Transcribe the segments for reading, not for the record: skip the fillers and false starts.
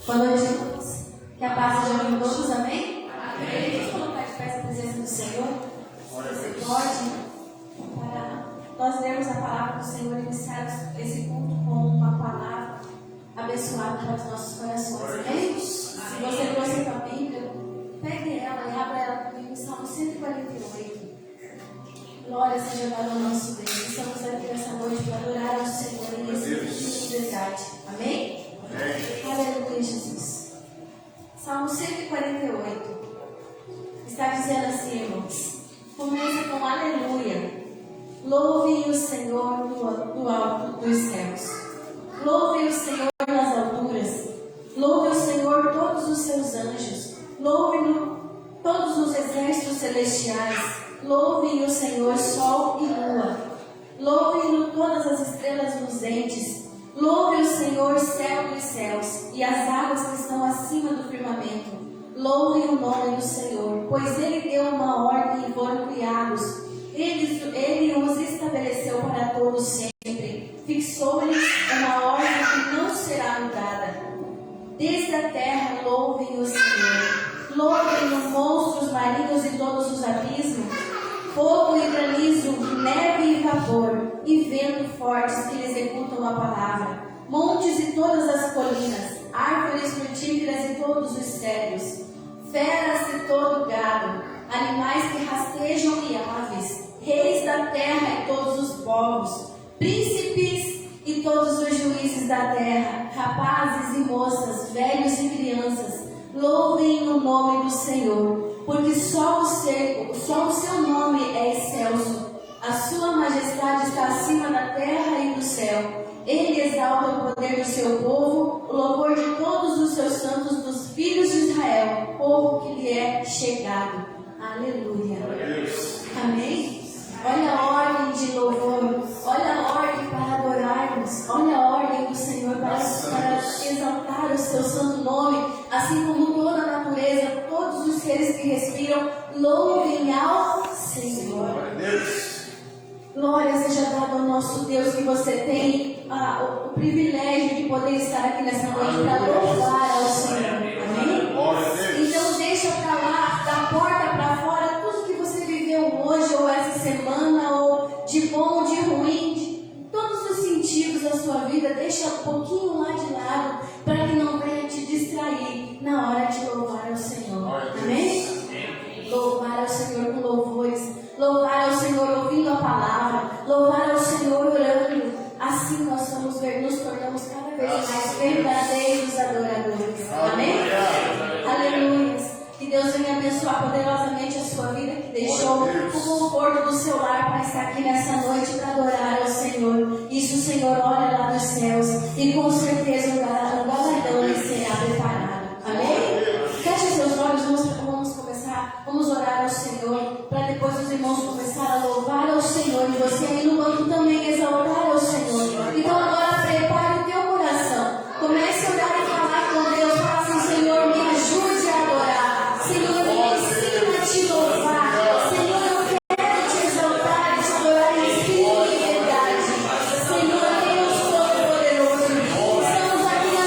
Boa noite a todos. Que a paz seja com todos, amém? Amém. Vamos colocar de pé a presença do Senhor. Você pode, para nós lermos a palavra do Senhor e iniciar esse culto com uma palavra abençoada para os nossos corações, amém? Se você trouxe a sua Bíblia, pegue ela e abra ela comigo em Salmo 148. Glória seja dada ao nosso Deus. Estamos aqui nessa noite para adorar ao Senhor em esse de verdade. Amém? Aleluia, Jesus. Salmo 148 está dizendo assim, irmãos. Começa com aleluia. Louve o Senhor no alto dos céus. Louve o Senhor nas alturas. Louve o Senhor todos os seus anjos. Louve-no todos os exércitos celestiais. Louve o Senhor sol e lua. Louve-no todas as estrelas luzentes. Louve o Senhor céu dos céus e as águas que estão acima do firmamento. Louve o nome do Senhor, pois Ele deu uma ordem e foram criados. Ele os estabeleceu para todos sempre. Fixou-lhes uma ordem que não será mudada. Desde a terra louvem o Senhor. Louvem-no monstros marinhos e todos os abismos. Fogo e granizo, neve e vapor, e vento fortes que lhe executam a palavra. Montes e todas as colinas, árvores frutíferas e todos os cedros, feras e todo gado, animais que rastejam e aves, reis da terra e todos os povos, príncipes e todos os juízes da terra, rapazes e moças, velhos e crianças, louvem o nome do Senhor, porque só o seu nome é excelso. A sua majestade está acima da terra e do céu. Ele exalta o poder do seu povo, o louvor de todos os seus santos, dos filhos de Israel, povo que lhe é chegado. Aleluia. Amém? Olha a ordem de louvor, olha a ordem para adorarmos, olha a ordem do Senhor para exaltar o seu santo nome, assim como toda a natureza, todos os seres que respiram, louvem ao Senhor. Glória seja dada ao nosso Deus, que você tem o privilégio de poder estar aqui nessa noite para louvar ao Senhor. Amém? Então deixa para lá, da porta para fora, tudo que você viveu hoje ou essa semana, ou de bom, de ruim, de todos os sentidos da sua vida, deixa um pouquinho lá de lado, para que não venha te distrair na hora de louvar ao Senhor. Amém? Louvar ao Senhor com louvores, louvar ao Senhor ouvindo a palavra, louvar ao Senhor orando. Assim nós nos tornamos cada vez mais verdadeiros adoradores. Amém? Aleluia. Que Deus venha abençoar poderosamente a sua vida, que deixou o conforto do seu lar para estar aqui nessa noite para adorar ao Senhor. Isso o Senhor olha lá dos céus e com certeza o galardão lhe será preparado. Amém? Feche seus olhos, vamos começar, vamos orar ao Senhor, para depois os irmãos começarem a louvar ao Senhor e você aí no banco também exaltar ao Senhor. Então agora prepare o teu coração, comece a orar e falar com Deus, fala assim: Senhor, me ajude a adorar, Senhor, me ensina a te louvar, Senhor, eu quero te exaltar e te adorar em espírito e verdade. Senhor Deus Todo-Poderoso, estamos aqui na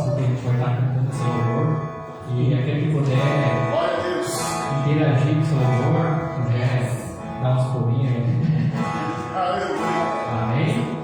porque a gente vai estar cantando esse louvor. E aquele que puder interagir com esse louvor, quiser dar uns pulinhos aí. Amém?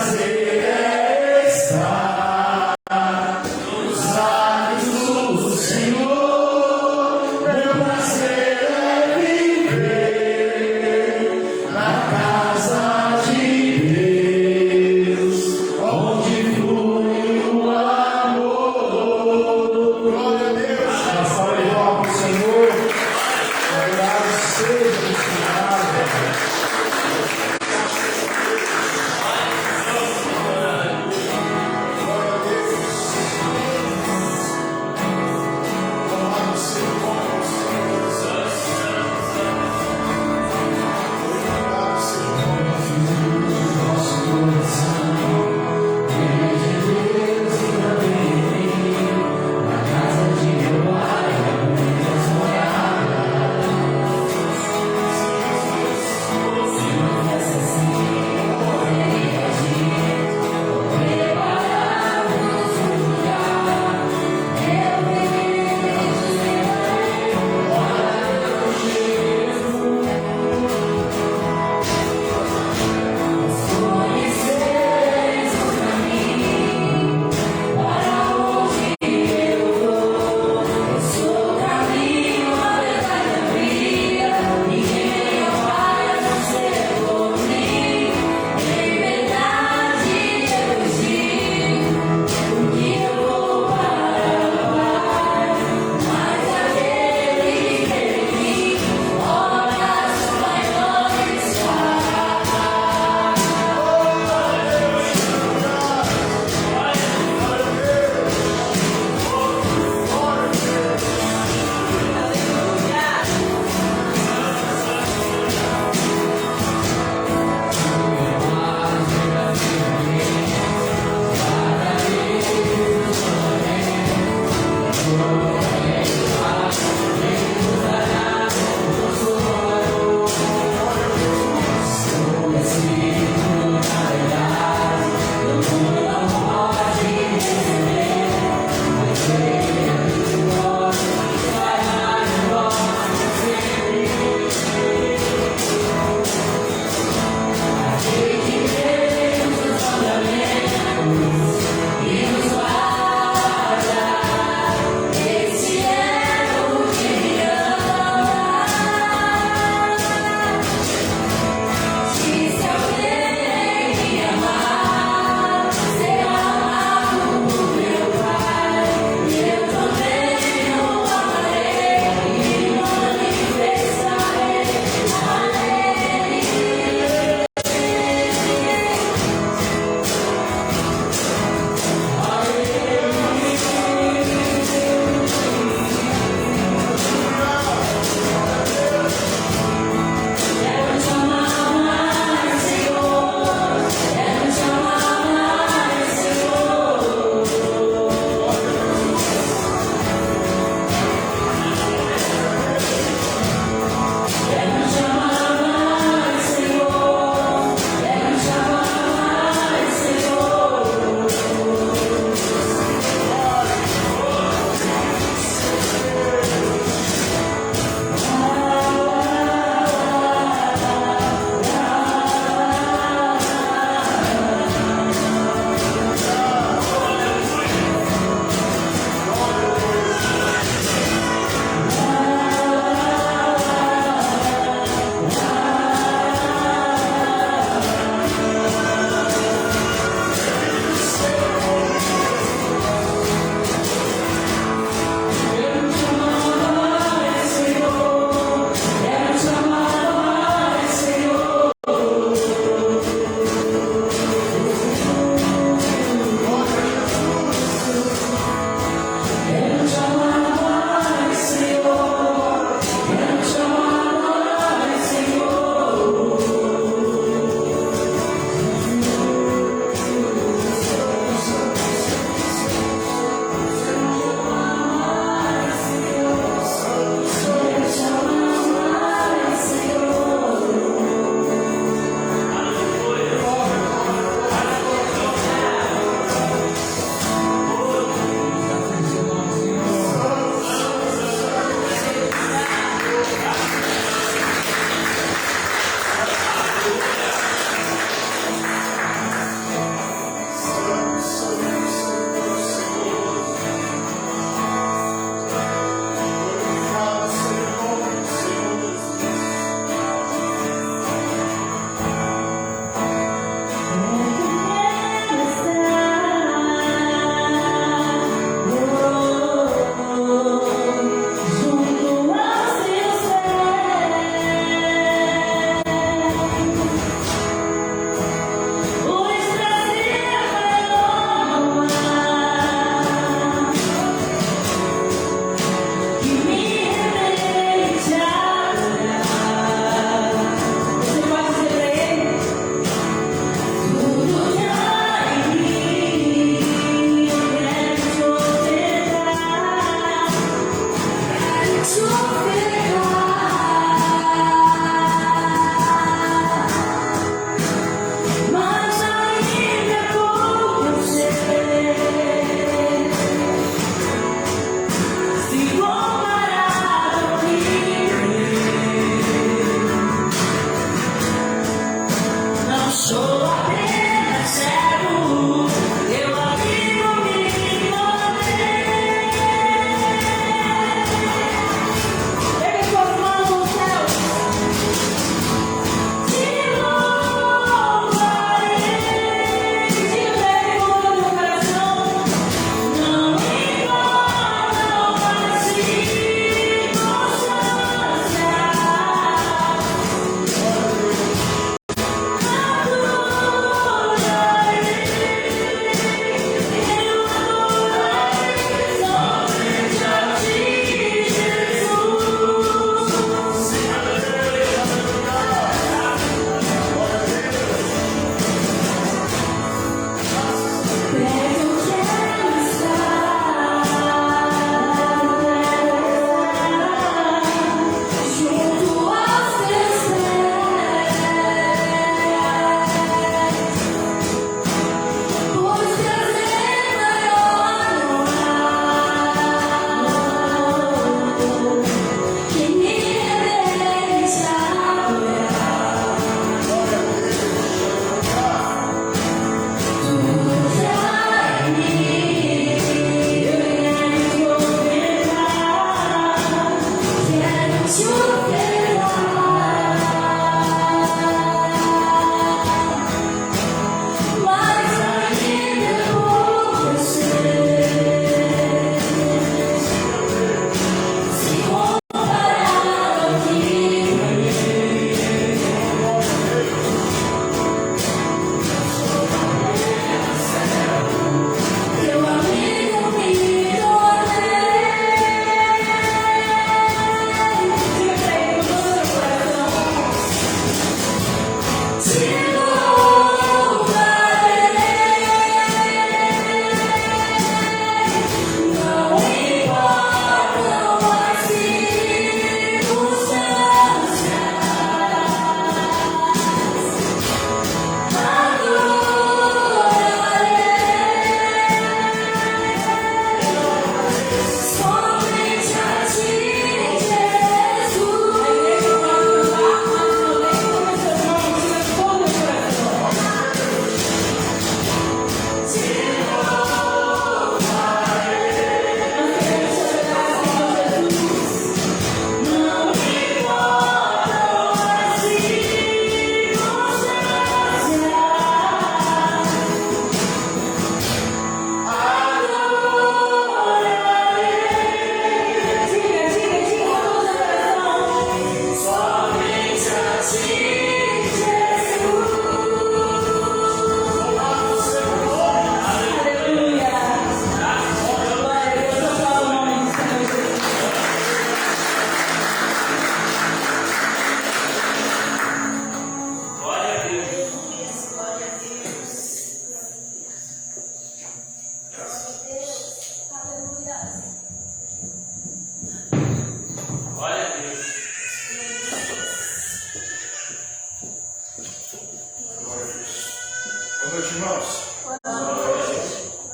Glória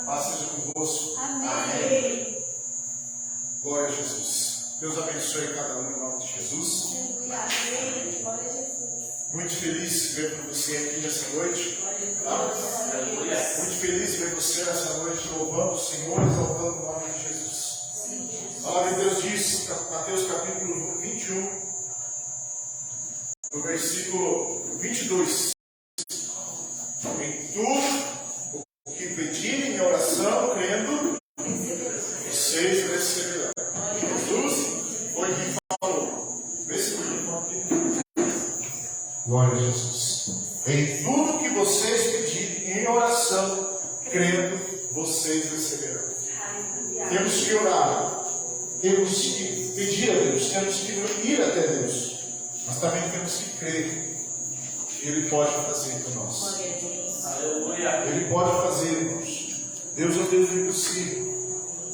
Paz seja convosco. Amém. Glória a Jesus. Deus abençoe cada um em nome de Jesus. Amém. Glória a Jesus. Muito feliz ver você aqui nessa noite. Tá? Muito feliz ver você nessa noite louvando o Senhor, exaltando o nome de Jesus. A palavra de Deus diz, Mateus capítulo 21, no versículo 22. Em tudo o que pedirem em oração, crendo, vocês receberão. Jesus foi quem falou. Versículo aqui. Glória a Jesus. Em tudo que vocês pedirem em oração, crendo, vocês receberão. Temos que orar, temos que pedir a Deus, temos que ir até Deus, mas também temos que crer que Ele pode fazer por nós. Ele pode fazer, irmãos. Deus é o Deus do impossível.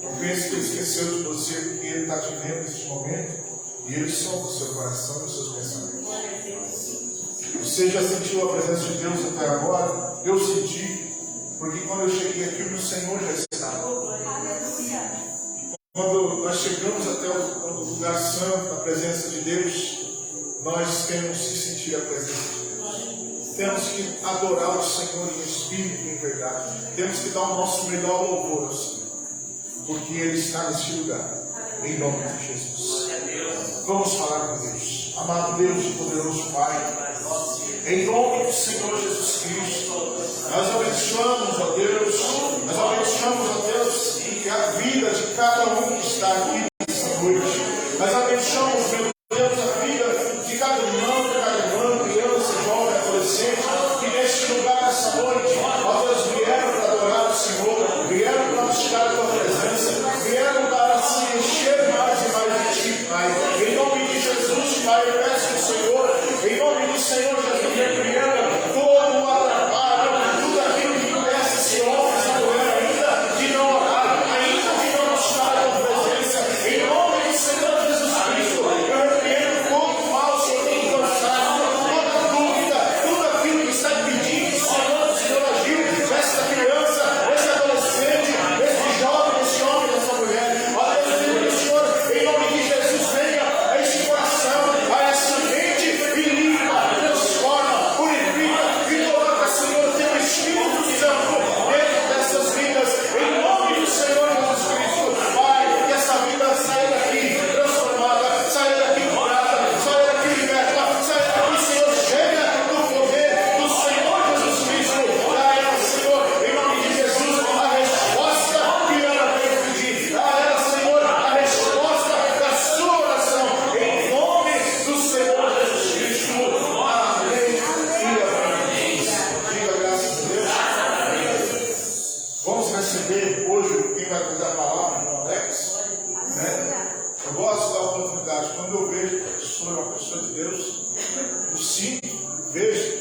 Não pense que Ele esqueceu de você, porque Ele está te vendo neste momento e Ele sonda o seu coração e os seus pensamentos. Você já sentiu a presença de Deus até agora? Eu senti, porque quando eu cheguei aqui, o meu Senhor já estava. Quando nós chegamos até o lugar santo, a presença de Deus, nós temos que sentir a presença de Deus. Temos que adorar o Senhor em espírito e em verdade. Temos que dar o nosso melhor louvor ao Senhor, porque Ele está neste lugar, em nome de Jesus. Vamos falar com Deus. Amado Deus e poderoso Pai, em nome do Senhor Jesus Cristo, nós abençoamos, ó Deus, a vida de cada um que está aqui nessa noite. Nós abençoamos, meu Deus, a vida de cada irmão, criança, jovem, adolescente, que neste lugar, nessa noite, ó Deus, vieram para adorar o Senhor, vieram para buscar a Tua presença, vieram para se encher mais e mais de Ti, Pai. Em nome de Jesus, Pai, eu peço ao Senhor, em nome do Senhor Jesus, repreenda todo o atrapalho, tudo aquilo que impeça esse homem, essa mulher ainda de não orar, ainda de não buscar a Tua presença. Em nome do Senhor Jesus Cristo, eu repreendo todo o mal, Senhor, todo o cansaço, toda dúvida, tudo aquilo que está impedindo o Senhor agir nessa criança, nesse adolescente, nesse jovem, nesse homem, nessa mulher. Ó Deus, Senhor, em nome de Jesus, venha a este coração, a essa mente e limpa, transforma, purifica e coloca, Senhor, o Teu Espírito Santo dentro dessas vidas. Em nome do Senhor Jesus Cristo, Pai, que essa vida saia daqui transformada, saia daqui curada, saia daqui liberta, saia daqui, Senhor, chega do poder do Senhor Jesus Cristo. Dá a ela, Senhor, em nome de Jesus, a resposta que ela veio pedir. Dá a ela, Senhor, a resposta da sua oração. Em nome do Senhor Jesus Cristo. Amém e amém. Diga graças a Deus. Vamos receber hoje quem vai cuidar da palavra, irmão Alex. Né? Eu gosto da oportunidade. Quando eu vejo que a pessoa é uma pessoa de Deus, eu sinto, vejo,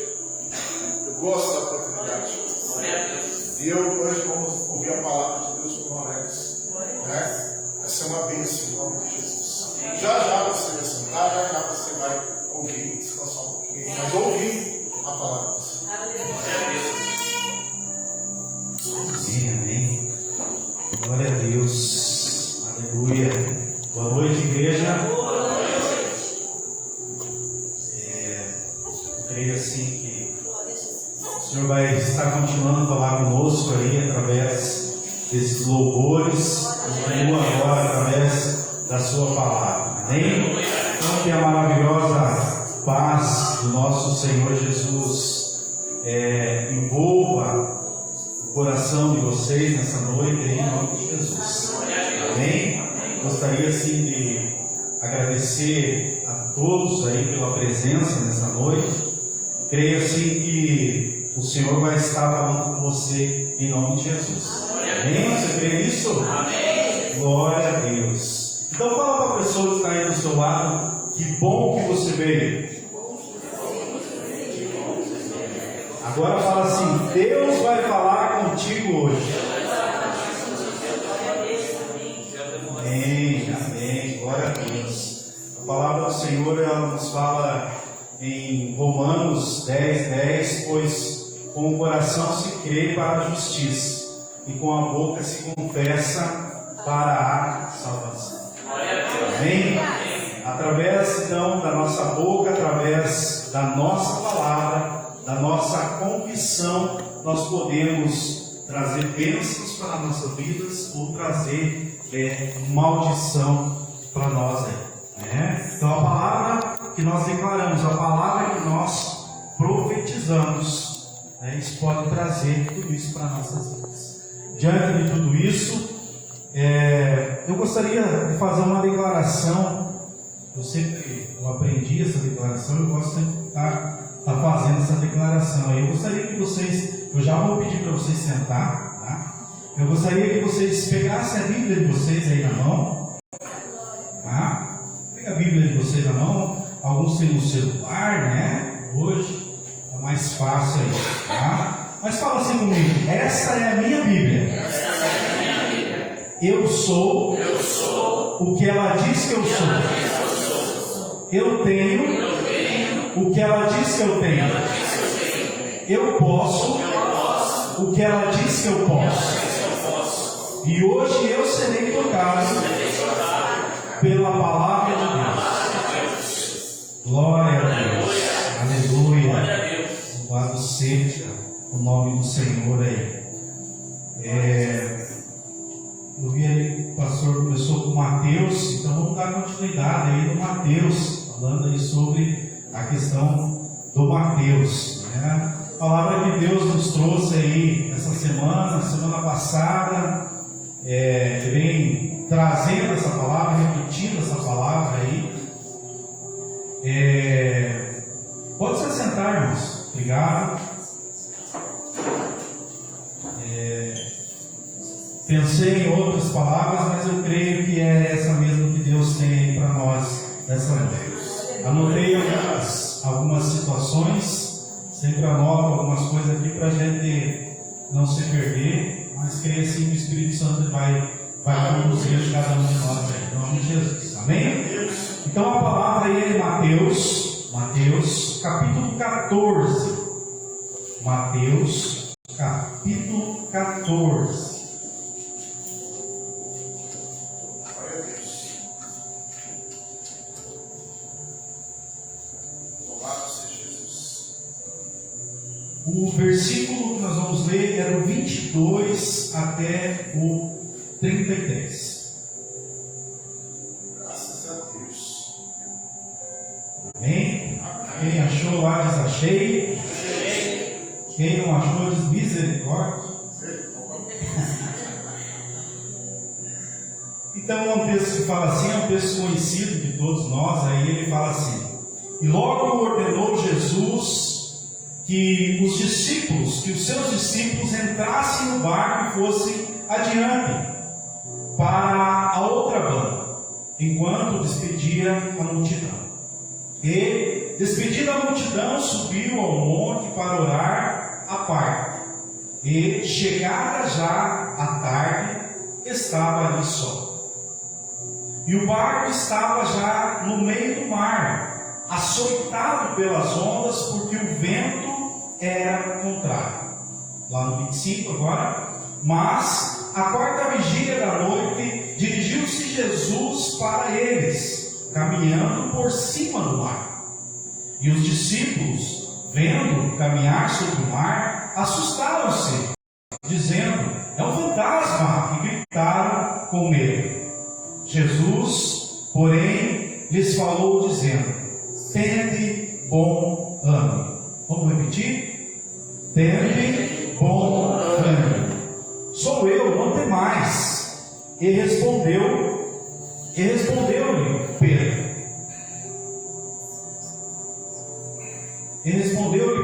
eu gosto da oportunidade. E eu hoje vamos ouvir a palavra de Deus com o irmão Alex. Né? Vai ser uma bênção em nome de Jesus. Já você vai sentar, já você vai ouvir, descansar um pouquinho, mas ouvir a palavra do Senhor. Amém, amém. Glória a Deus. Aleluia. Boa noite, igreja. Boa noite. Eu creio assim que o Senhor vai estar continuando a falar conosco aí através desses louvores, continua agora através da sua palavra. Amém? Então que a maravilhosa paz do nosso Senhor Jesus envolva o coração de vocês nessa noite em nome de Jesus. Amém? Gostaria assim de agradecer a todos aí pela presença nessa noite. Creio assim que o Senhor vai estar falando com você em nome de Jesus. Amém? Você crê nisso? Amém. Glória a Deus. Então fala para a pessoa que está aí do seu lado, que bom que você veio. Agora fala assim, Deus vai falar contigo hoje. Amém, amém, glória a Deus. A palavra do Senhor, ela nos fala em Romanos 10:10, pois com o coração se crê para a justiça, e com a boca se confessa para a salvação. Amém? Através então da nossa boca, através da nossa palavra, da nossa confissão, nós podemos trazer bênçãos para as nossas vidas ou trazer maldição para nós aí, né? Então a palavra que nós declaramos, a palavra que nós profetizamos, né? Isso pode trazer tudo isso para nossas vidas. Diante de tudo isso, eu gostaria de fazer uma declaração. Eu aprendi essa declaração, eu gosto de estar fazendo essa declaração. Eu gostaria que vocês, eu já vou pedir para vocês sentar, tá? Eu gostaria que vocês pegassem a Bíblia de vocês aí na mão, tá? Pega a Bíblia de vocês na mão. Alguns têm no celular, né? Hoje é mais fácil aí, tá? Mas fala assim comigo: essa é a minha Bíblia. Eu sou o que ela diz que eu sou. Eu tenho o que ela diz que eu tenho. Eu posso o que ela diz que eu posso. E hoje eu serei tocado pela palavra de Deus. Glória a Deus. Aleluia. Louvado seja o nome do Senhor aí. Eu vi aí, o pastor começou com Mateus, então vamos dar continuidade aí no Mateus, falando aí sobre a questão do Mateus, né? A palavra que Deus nos trouxe aí essa semana passada, vem trazendo essa palavra, repetindo essa palavra aí. Pode se assentar, irmãos. Obrigado. Pensei em outras palavras, mas eu creio que é essa mesmo que Deus tem aí para nós nessa noite. Anotei algumas situações, sempre anoto algumas coisas aqui para a gente não se perder, mas creio assim que o Espírito Santo vai conduzir cada um de nós aí, em nome de Jesus. Amém? Então a palavra aí é Mateus capítulo 14. Mateus capítulo 14. O versículo que nós vamos ler é do 22 até o 33. Graças a Deus. Amém? Quem achou lá diz achei. Quem não achou diz misericórdia. Então é um texto que fala assim, é um texto conhecido de todos nós. Aí ele fala assim: e logo ordenou Jesus que os seus discípulos entrassem no barco e fossem adiante para a outra banda, enquanto despedia a multidão. E, despedida a multidão, subiu ao monte para orar à parte. E, chegada já a tarde, estava ali só. E o barco estava já no meio do mar, açoitado pelas ondas, porque o vento era contrário. Lá no 25 agora. Mas, à quarta vigília da noite, dirigiu-se Jesus para eles, caminhando por cima do mar. E os discípulos, vendo caminhar sobre o mar, assustaram-se, dizendo: é um fantasma, e gritaram com medo. Jesus, porém, lhes falou, dizendo: tende bom ânimo. Vamos repetir? Tende bom ânimo. Sou eu, não temais. E respondeu-lhe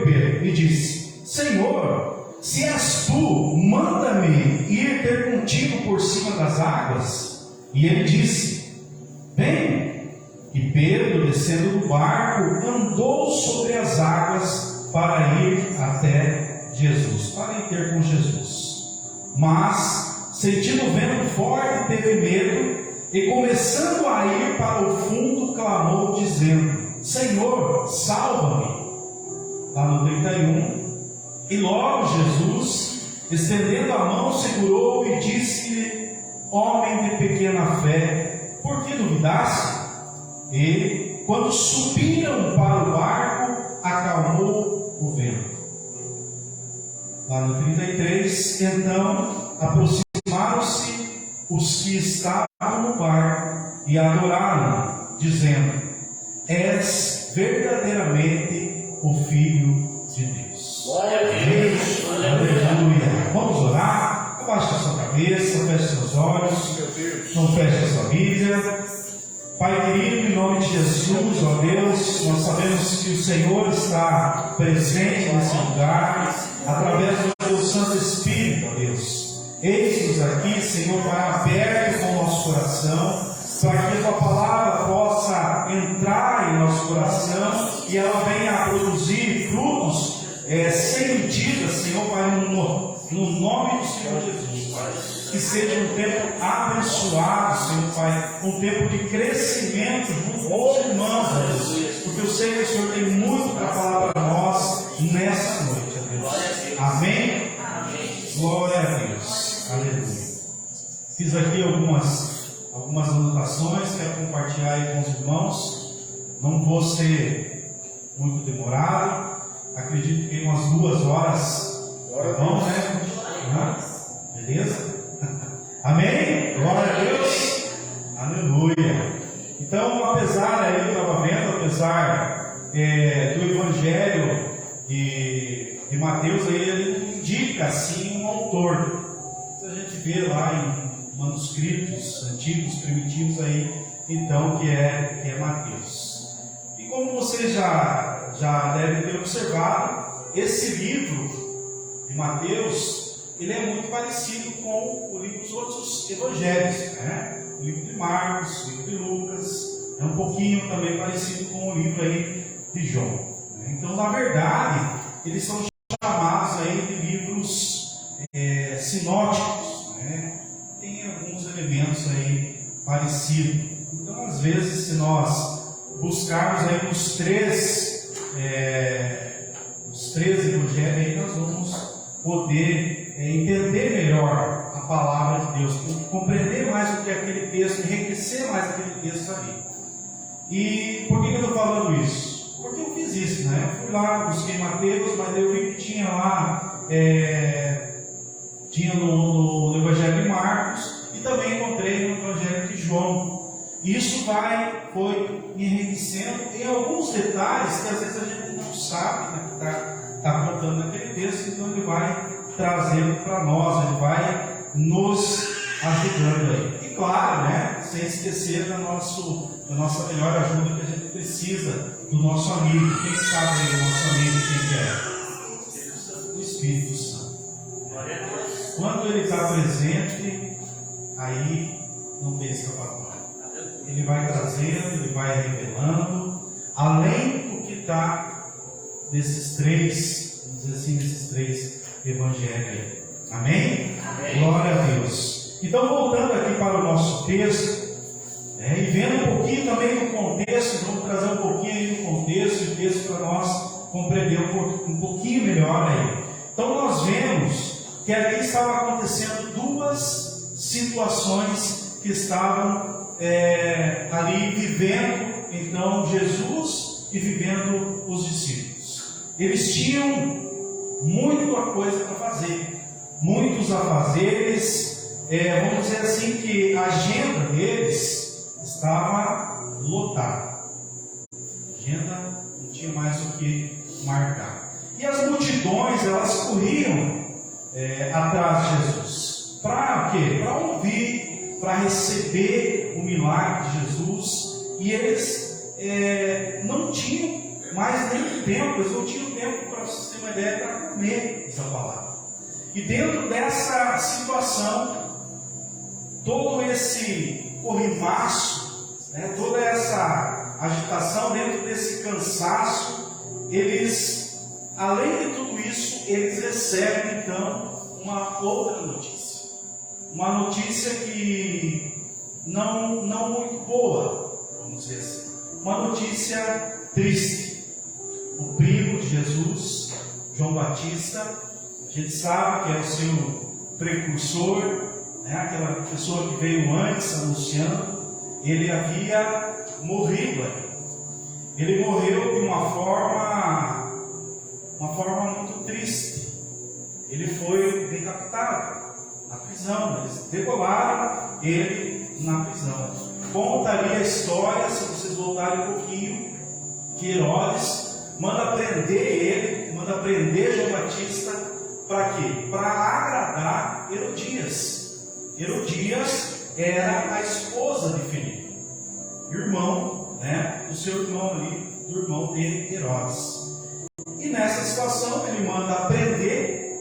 Pedro. E disse: Senhor, se és tu, manda-me ir ter contigo por cima das águas. E ele disse: vem. E Pedro, descendo do barco, andou sobre as águas para ir até Jesus, para ir ter com Jesus. Mas, sentindo o vento forte, teve medo, e começando a ir para o fundo, clamou, dizendo: Senhor, salva-me. Lá no 31, E logo Jesus, estendendo a mão, segurou e disse-lhe: homem de pequena fé, por que duvidaste? E, quando subiram para o barco, acalmou o vento. Lá no 33, então aproximaram-se os que estavam no barco e adoraram, dizendo: és verdadeiramente o Filho de Deus. Glória a Deus. Aleluia. Vamos orar. Abaixe a sua cabeça, feche seus olhos, não feche a sua Bíblia. Pai querido, em nome de Jesus, ó Deus, nós sabemos que o Senhor está presente nesse lugar, através do teu Santo Espírito, ó Deus. Eis-nos aqui, Senhor, para aberto com o nosso coração, para que a tua palavra possa entrar em nosso coração e ela venha a produzir frutos sem medida, Senhor, Pai, no nome do Senhor Jesus, Pai. Que seja um tempo abençoado, Senhor Pai, um tempo de crescimento junto com os irmãos, Deus, porque eu sei que o Senhor tem muito para falar para nós nessa noite, Deus. Amém? Glória a Deus. Aleluia. Fiz aqui algumas anotações, quero compartilhar aí com os irmãos. Não vou ser muito demorado, acredito que em umas 2 horas, tá bom, né? Beleza? Amém? Glória a Deus. Aleluia. Então, apesar, aí eu estava vendo, apesar do Evangelho de Mateus, aí ele indica assim um autor. Se a gente vê lá em manuscritos antigos, primitivos aí, então que é Mateus. E como vocês já devem ter observado, esse livro de Mateus, ele é muito parecido com o livro dos outros evangelhos, né? O livro de Marcos, o livro de Lucas, é um pouquinho também parecido com o livro aí de João, né? Então, na verdade, eles são chamados aí de livros sinóticos, né? Tem alguns elementos aí parecidos. Então, às vezes, se nós buscarmos aí os três evangelhos, aí nós vamos poder entender melhor a palavra de Deus, compreender mais o que é aquele texto, enriquecer mais aquele texto ali. E por que eu estou falando isso? Porque eu fiz isso, né? Eu fui lá, busquei Mateus, mas eu vi que tinha lá, tinha no Evangelho de Marcos e também encontrei no Evangelho de João. Isso foi me enriquecendo em alguns detalhes que às vezes a gente não sabe, né, que está contando naquele texto, então ele vai trazendo para nós, ele vai nos ajudando aí. E claro, né, sem esquecer da nossa melhor ajuda que a gente precisa, do nosso amigo. Quem sabe aí, o nosso amigo, quem é? O Espírito Santo. Quando ele está presente, aí não tem escapatória. Ele vai trazendo, ele vai revelando, além do que está nesses três, vamos dizer assim, nesses 3 evangelhos. Amém? Amém? Glória a Deus. Então, voltando aqui para o nosso texto, e vendo um pouquinho também do contexto, vamos trazer um pouquinho aí do contexto, o texto para nós compreender um pouquinho melhor aí. Então, nós vemos que aqui estava acontecendo 2 situações que estavam ali vivendo, então, Jesus e vivendo os discípulos. Eles tinham muita coisa para fazer, muitos afazeres, vamos dizer assim que a agenda deles estava lotada, a agenda não tinha mais o que marcar, e as multidões elas corriam atrás de Jesus, para quê? Para ouvir, para receber o milagre de Jesus, e eles não tinham mais nem tempo, eles não tinham tempo, para vocês terem uma ideia, para comer essa palavra. E dentro dessa situação, todo esse corrimaço, né, toda essa agitação, dentro desse cansaço, eles, além de tudo isso, eles recebem então uma outra notícia. Uma notícia que não muito boa, vamos dizer assim. Uma notícia triste. O primo de Jesus João Batista, a gente sabe que é o seu precursor, né? Aquela pessoa que veio antes anunciando, ele havia morrido ali. Ele morreu de uma forma muito triste. Ele foi decapitado na prisão. Eles degolaram ele na prisão. Conta ali a história, se vocês voltarem um pouquinho, que Herodes manda prender João Batista para quê? Para agradar Herodias. Herodias era a esposa de Filipe, irmão, né, do seu irmão ali, do irmão dele, Herodes. E nessa situação ele manda prender,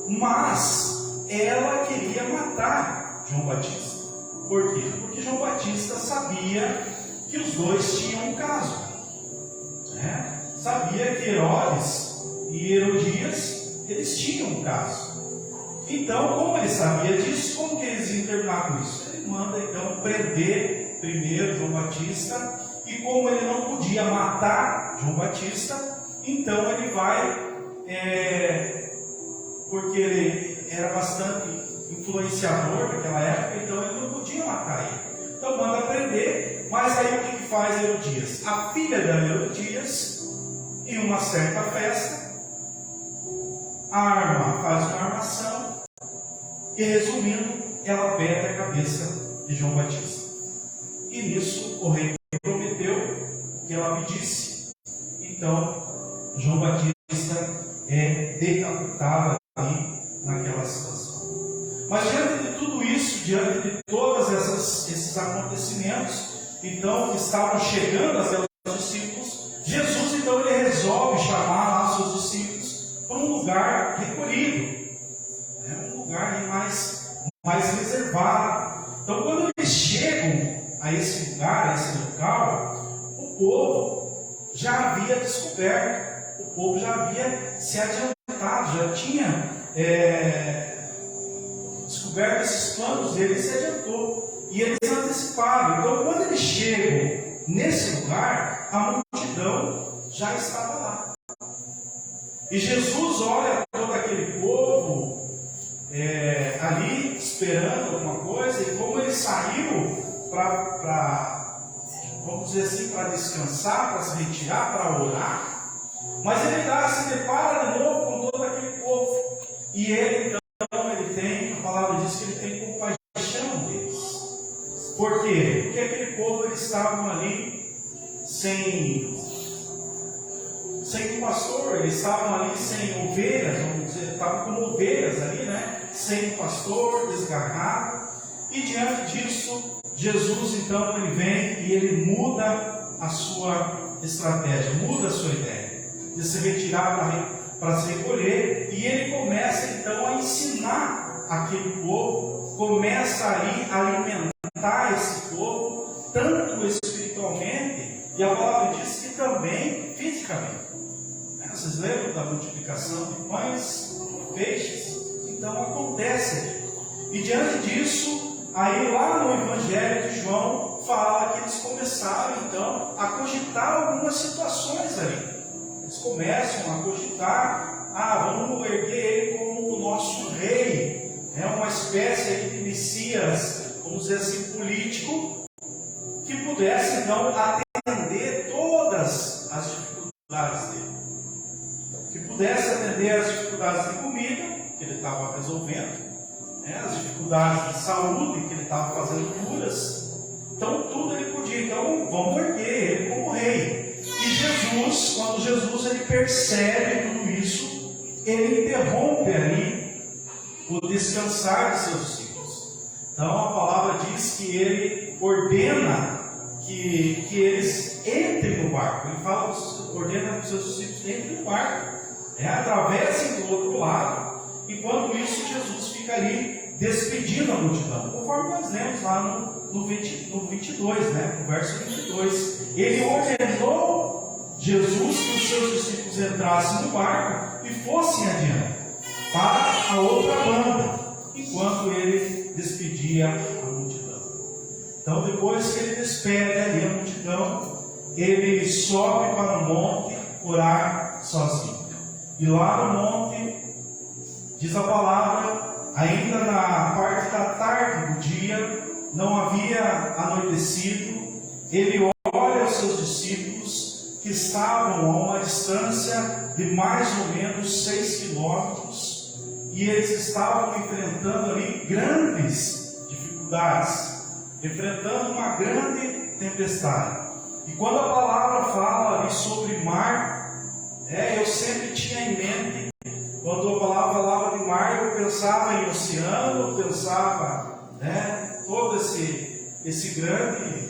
mas ela queria matar João Batista. Por quê? Porque João Batista sabia que os dois tinham um caso, né? Sabia que Herodes e Herodias, eles tinham um caso. Então, como ele sabia disso, como que eles iam terminar com isso? Ele manda então prender primeiro João Batista, e como ele não podia matar João Batista, então ele vai, porque ele era bastante influenciador naquela época, então ele não podia matar ele. Então manda prender, mas aí o que faz Herodias? A filha da Herodias, em uma certa festa, faz uma armação, e resumindo, ela pega a cabeça de João Batista. E nisso o rei prometeu que ela pedisse. Então João Batista é decapitado ali naquela situação. Mas diante de tudo isso, diante de todos esses acontecimentos, então que estavam chegando até os discípulos, Jesus então ele resolve chamar lá seus discípulos para um lugar recolhido, né? Um lugar mais reservado. Então quando eles chegam a esse lugar, a esse local, o povo já havia descoberto, o povo já havia se adiantado, já tinha descoberto esses planos dele, se adiantou, e eles anteciparam. Então quando eles chegam nesse lugar, a multidão já estava lá. E Jesus olha todo aquele povo ali esperando alguma coisa, e como ele saiu vamos dizer assim, para descansar, para se retirar, para orar, mas ele se depara de novo com todo aquele povo, e ele então, a palavra diz que ele tem compaixão deles. Por quê? Porque aquele povo, eles estavam ali sem um pastor, eles estavam ali sem ovelhas, vamos dizer, estavam como ovelhas ali, né? Sem um pastor, desgarrado. E diante disso, Jesus então ele vem e ele muda a sua estratégia, muda a sua ideia de se retirar para se recolher, e ele começa então a ensinar aquele povo, começa aí a alimentar esse povo, tanto espiritualmente, e a palavra diz que também fisicamente. Vocês lembram da multiplicação de pães, peixes? Então acontece. E diante disso, aí lá no Evangelho de João, fala que eles começaram então a cogitar algumas situações ali. Eles começam a cogitar, vamos erguer ele como o nosso rei, uma espécie de Messias, vamos dizer assim, político, que pudesse então atender todas as dificuldades dele. Que pudesse atender as dificuldades de comida, que ele estava resolvendo, as dificuldades de saúde, que ele estava fazendo curas. Então tudo ele podia. Então vamos erguer ele como rei. E Jesus, quando Jesus ele percebe tudo isso, ele interrompe ali o descansar de seus discípulos. Então a palavra diz que ele ordena que eles entrem no barco. Ele ordena para os seus discípulos: entrem no barco, atravessem do outro lado. Enquanto isso, Jesus fica ali despedindo a multidão, conforme nós lemos lá no 22, no verso 22. Ele ordenou Jesus que os seus discípulos entrassem no barco e fossem adiante para a outra banda, enquanto ele despedia a multidão. Então, depois que ele despede ali a multidão, ele sobe para o monte orar sozinho. E lá no monte, diz a palavra, ainda na parte da tarde do dia, não havia anoitecido, ele olha aos seus discípulos que estavam a uma distância de mais ou menos 6 quilômetros, e eles estavam enfrentando ali grandes dificuldades, enfrentando uma grande tempestade. E quando a palavra fala ali sobre mar, eu sempre tinha em mente, quando a palavra falava de mar, eu pensava em oceano, eu pensava, todo esse grande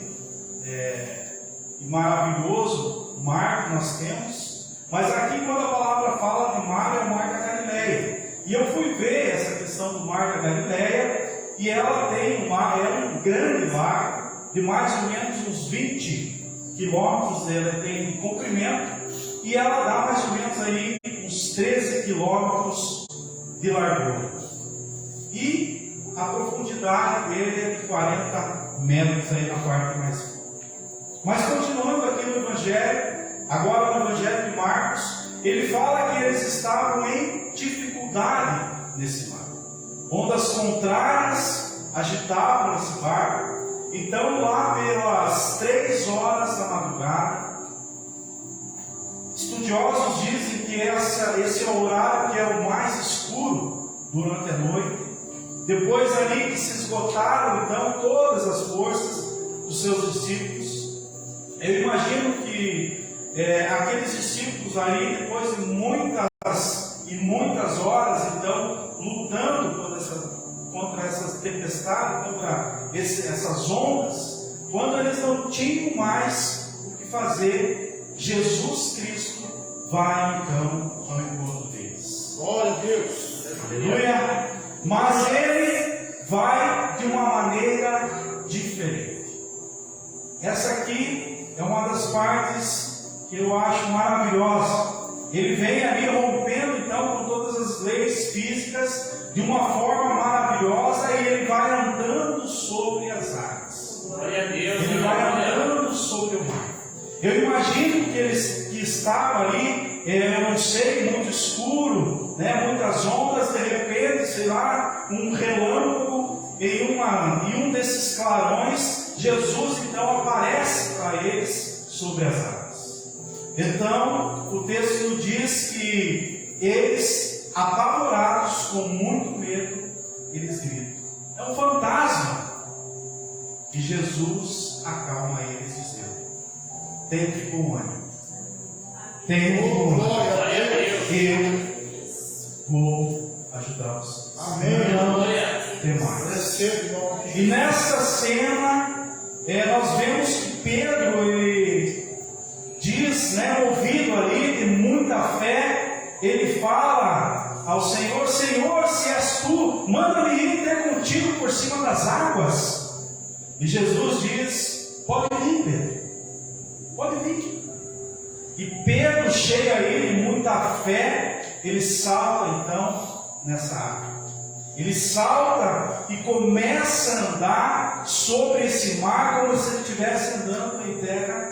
e maravilhoso mar que nós temos. Mas aqui, quando a palavra fala de mar, é o mar da Galileia. E eu fui ver essa questão do mar da Galileia, e ela tem um grande mar, de mais ou menos uns 20 quilômetros, ela tem de comprimento, e ela dá mais ou menos aí uns 13 quilômetros de largura. E a profundidade dele é de 40 metros aí na parte mais funda. Mas continuando aqui no Evangelho, agora no Evangelho de Marcos, ele fala que eles estavam em dificuldade nesse mar. Ondas contrárias agitavam esse barco. Então lá pelas 3 horas da madrugada, estudiosos dizem que esse é o horário que é o mais escuro durante a noite. Depois ali que se esgotaram então todas as forças dos seus discípulos. Eu imagino que aqueles discípulos ali, depois de muitas horas então lutando contra essas tempestades, contra essas ondas, quando eles não tinham mais o que fazer, Jesus Cristo vai então ao encontro deles. Glória a Deus. Aleluia. Mas ele vai de uma maneira diferente. Essa aqui é uma das partes que eu acho maravilhosa. Ele vem ali rompendo então com todas as leis físicas de uma forma maravilhosa, e ele vai andando sobre as águas. Glória a Deus. Ele vai andando sobre o mar. Eu imagino que ele estava ali, eu não sei, muito escuro, muitas ondas, de repente, sei lá, um relâmpago em um desses clarões, Jesus então aparece para eles sobre as águas. Então, o texto diz que eles, apavorados, com muito medo, eles gritam. É um fantasma. E Jesus acalma eles dizendo: tende bom ânimo. Tende bom ânimo. Eu vou ajudá-los. Amém. Não temais. E nessa cena, nós vemos que Pedro, ele diz, ouvido ali de muita fé, ele fala ao Senhor: Senhor, se és tu, manda-me ir ter contigo por cima das águas. E Jesus diz: pode vir, Pedro, pode vir. E Pedro, cheio aí de muita fé, ele salta então nessa água. Ele salta e começa a andar sobre esse mar como se ele estivesse andando em terra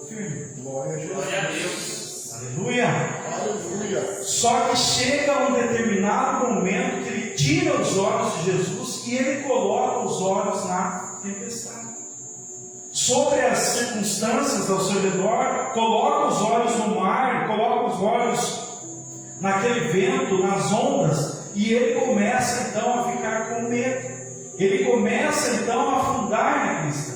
firme. Glória a Deus. Aleluia. Aleluia. Só que chega um determinado momento que ele tira os olhos de Jesus e ele coloca os olhos na tempestade. Sobre as circunstâncias ao seu redor, coloca os olhos no mar, coloca os olhos naquele vento, nas ondas, e ele começa então a ficar com medo. Ele começa então a afundar na cristã.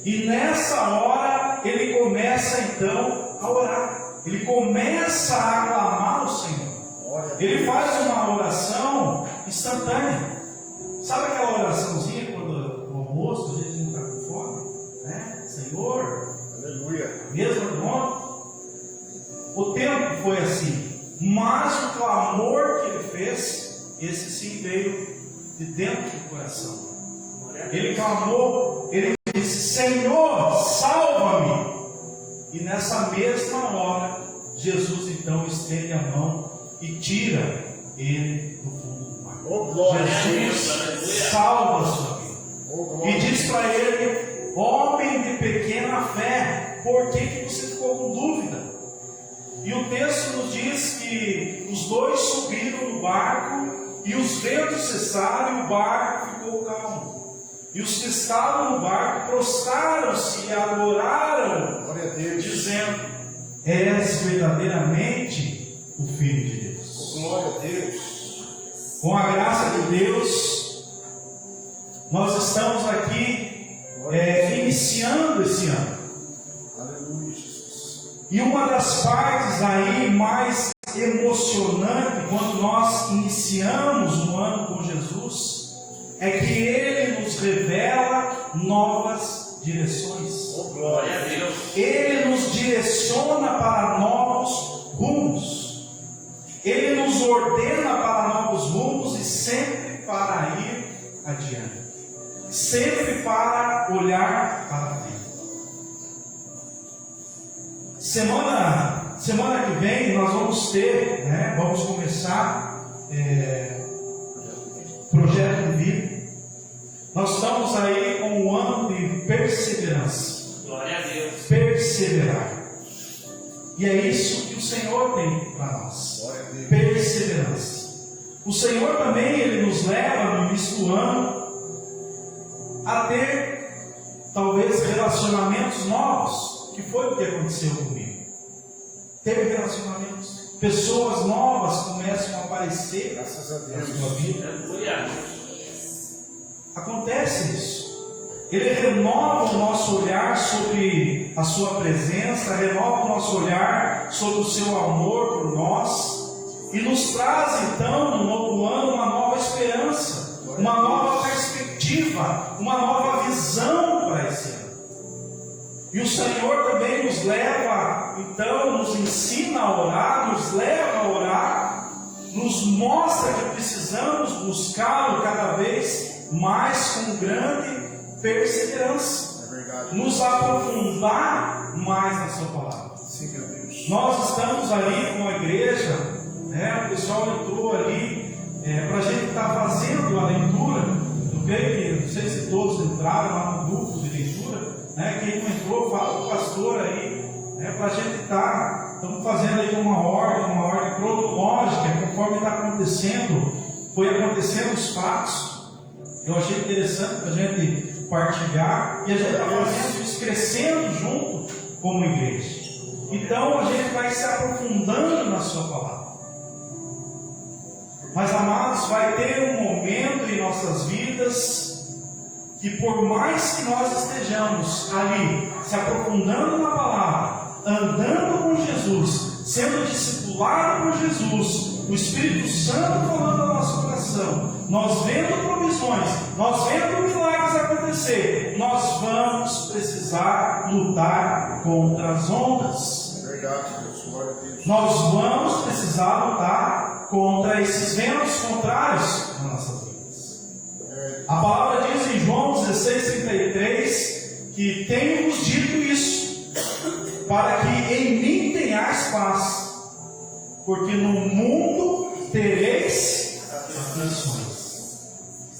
E nessa hora ele começa então a orar. Ele começa a aclamar o Senhor. Ele faz uma oração instantânea. Sabe aquela oraçãozinha quando no almoço a gente não está com fome? Senhor, aleluia. Mesmo no ontem, o tempo foi assim. Mas o clamor que ele fez, esse sim veio de dentro do coração. Ele clamou, ele disse: Senhor, salva-me. E nessa mesma hora, Jesus então estende a mão e tira ele do fundo do mar. Jesus salva a sua vida. E diz para ele: homem de pequena fé, por que você ficou com dúvida? E o texto nos diz que os dois subiram no barco e os ventos cessaram e o barco ficou calmo. E os que estavam no barco prostraram-se e adoraram, dizendo: és verdadeiramente o Filho de Deus. Glória a Deus. Com a graça de Deus, nós estamos aqui iniciando esse ano. Aleluia, Jesus. E uma das partes aí mais emocionante quando nós iniciamos um ano com Jesus é que Ele nos revela novas direções. Oh, glória a Deus. Ele nos direciona para novos rumos. Ele nos ordena para novos rumos e sempre para ir adiante. Sempre para olhar para frente. Semana que vem nós vamos ter, vamos começar Projeto de Vida. Nós estamos aí com um ano de perseverança. Glória a Deus. Perseverar. E é isso que o Senhor tem para nós. Glória a Deus. Perseverança. O Senhor também, Ele nos leva no início do ano a ter talvez relacionamentos novos. Que foi o que aconteceu comigo? Ter relacionamentos. Pessoas novas começam a aparecer. Graças a Na Deus. sua vida. Aleluia. Acontece isso. Ele renova o nosso olhar sobre a sua presença, renova o nosso olhar sobre o seu amor por nós e nos traz então no novo ano uma nova esperança, uma nova perspectiva, uma nova visão para esse ano. E o Senhor também nos leva, então nos ensina a orar, nos leva a orar, nos mostra que precisamos buscá-lo cada vez mais com grande perseverança, É verdade. nos aprofundar mais na sua palavra. Sim, meu Deus. Nós estamos ali com a igreja, o pessoal entrou ali para a gente estar fazendo a leitura. Eu creio que, não sei se todos entraram lá no grupo de leitura, quem não entrou, fala com o pastor aí, para a gente estar, estamos fazendo aí uma ordem cronológica, conforme está acontecendo, foi acontecendo os fatos. Eu achei interessante para a gente partilhar e a gente está fazendo isso, crescendo junto como igreja. Então a gente vai se aprofundando na sua palavra. Mas, amados, vai ter um momento em nossas vidas que, por mais que nós estejamos ali se aprofundando na palavra, andando com Jesus, sendo discipulado por Jesus, o Espírito Santo falando no nosso coração, nós vendo provisões, nós vendo milagres acontecer, nós vamos precisar lutar contra as ondas. É verdade, Deus. Glória a Deus. Nós vamos precisar lutar contra esses ventos contrários nas nossas vidas. A palavra diz em João 16:33 que tenho-vos dito isso, para que em mim tenhais paz, porque no mundo tereis aflições.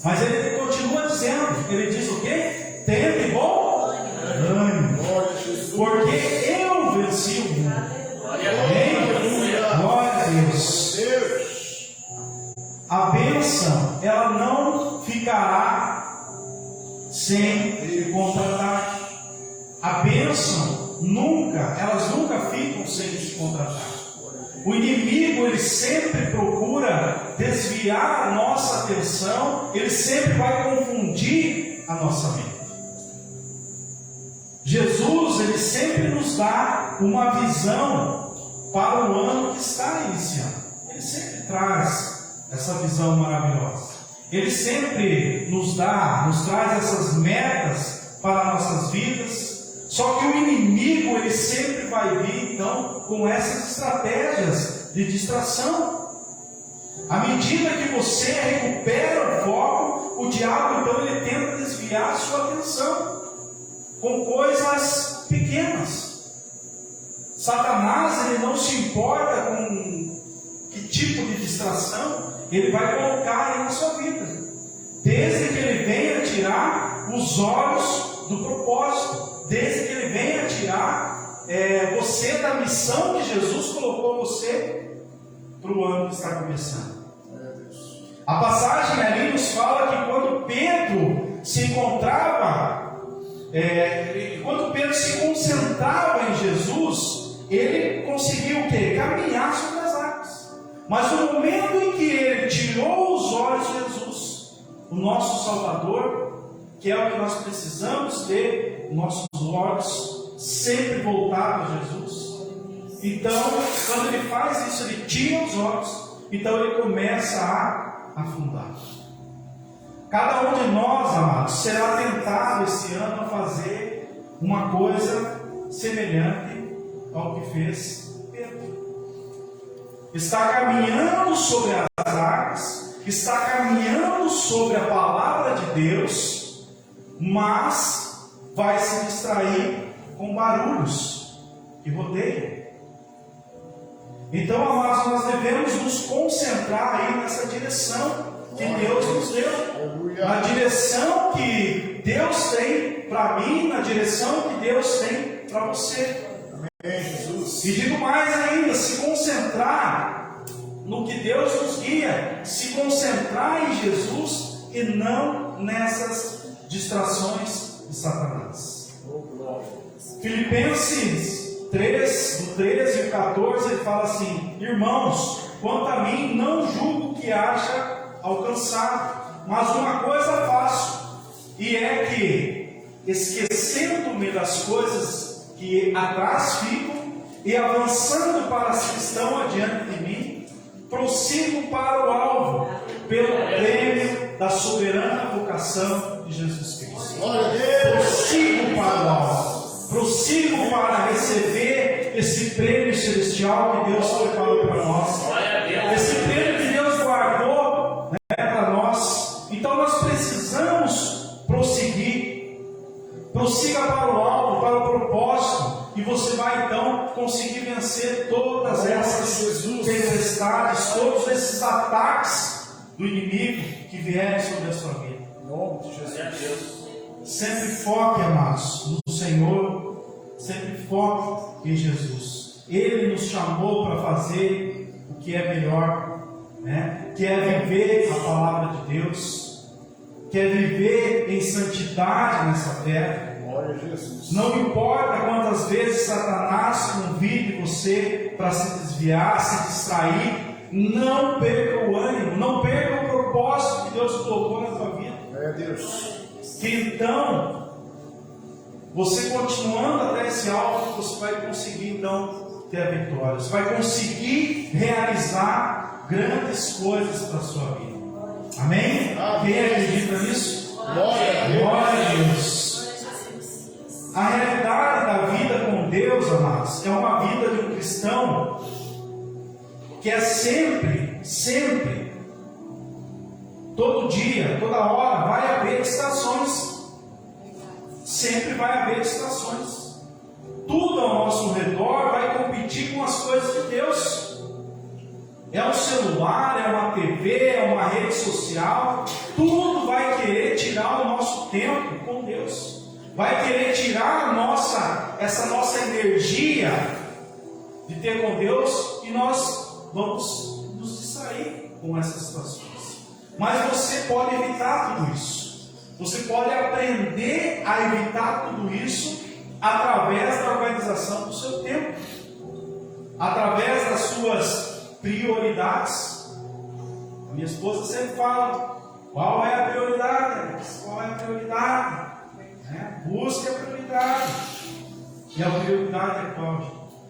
Mas ele continua dizendo, ele diz o quê? Tende bom ânimo, Glória a Jesus. porque eu venci o mundo. Amém? Glória a Deus. Deus. A bênção, ela não ficará sem contratar. A bênção elas nunca ficam sem se contratar. O inimigo, ele sempre procura desviar a nossa atenção, ele sempre vai confundir a nossa mente. Jesus, ele sempre nos dá uma visão para o ano que está iniciando. Ele sempre traz essa visão maravilhosa. Ele sempre nos traz essas metas para nossas vidas. Só que o inimigo, ele sempre vai vir, então, com essas estratégias de distração. À medida que você recupera o foco, o diabo, então, ele tenta desviar a sua atenção com coisas pequenas. Satanás, ele não se importa com que tipo de distração ele vai colocar aí na sua vida, desde que ele venha tirar os olhos do propósito, desde que ele venha tirar você você da missão que Jesus colocou você para o ano que está começando. A passagem ali nos fala que quando Pedro se encontrava, quando Pedro se concentrava em Jesus, ele conseguiu o quê? Caminhar sobre as águas. Mas no momento em que ele tirou os olhos de Jesus, o nosso Salvador, que é o que nós precisamos ter, nossos olhos sempre voltados a Jesus. Então, quando ele faz isso, ele tira os olhos, então ele começa a afundar. Cada um de nós, amados, será tentado esse ano a fazer uma coisa semelhante ao que fez Pedro. Está caminhando sobre as águas, está caminhando sobre a palavra de Deus, mas vai se distrair com barulhos que rodeiam. Então, amados, nós devemos nos concentrar aí nessa direção que Deus nos deu, na direção que Deus tem para mim, na direção que Deus tem para você. Amém, Jesus. E digo mais ainda, se concentrar no que Deus nos guia, se concentrar em Jesus e não nessas distrações de Satanás. Filipenses 3, do 13 e 14, ele fala assim: irmãos, quanto a mim, não julgo que haja alcançado, mas uma coisa faço, e é que, esquecendo-me das coisas que atrás ficam, e avançando para as que estão adiante de mim, prossigo para o alvo, pelo prêmio da soberana vocação de Jesus Cristo. Glória a Deus. Prossigo para o alvo, prossigo para receber esse prêmio celestial que Deus preparou para nós, esse prêmio que Deus guardou, para nós. Então nós precisamos prosseguir. Prossiga para o alvo, para o propósito, e você vai então conseguir vencer todas essas tempestades, todos esses ataques do inimigo que vierem sobre a sua vida. Em nome de Jesus. Sempre foque, amados, no Senhor, sempre foque em Jesus. Ele nos chamou para fazer o que é melhor, que é viver a palavra de Deus, que é viver em santidade nessa terra. Glória a Jesus. Não importa quantas vezes Satanás convide você para se desviar, se distrair, não perca o ânimo, não perca o propósito que Deus colocou na sua vida. Glória a Deus. Que então, você continuando até esse alvo, você vai conseguir então ter a vitória, você vai conseguir realizar grandes coisas para a sua vida. Amém? Quem acredita nisso? Glória a Deus. Glória a Deus. A realidade da vida com Deus, amados, é uma vida de um cristão que é sempre, todo dia, toda hora, vai haver distrações. Sempre vai haver distrações. Tudo ao nosso redor vai competir com as coisas de Deus. É um celular, é uma TV, é uma rede social. Tudo vai querer tirar o nosso tempo com Deus. Vai querer tirar essa nossa energia de ter com Deus, e nós vamos nos distrair com essas situações. Mas você pode evitar tudo isso. Você pode aprender a evitar tudo isso através da organização do seu tempo, através das suas prioridades. A minha esposa sempre fala: qual é a prioridade? Qual é a prioridade? Busque a prioridade. E a prioridade é qual?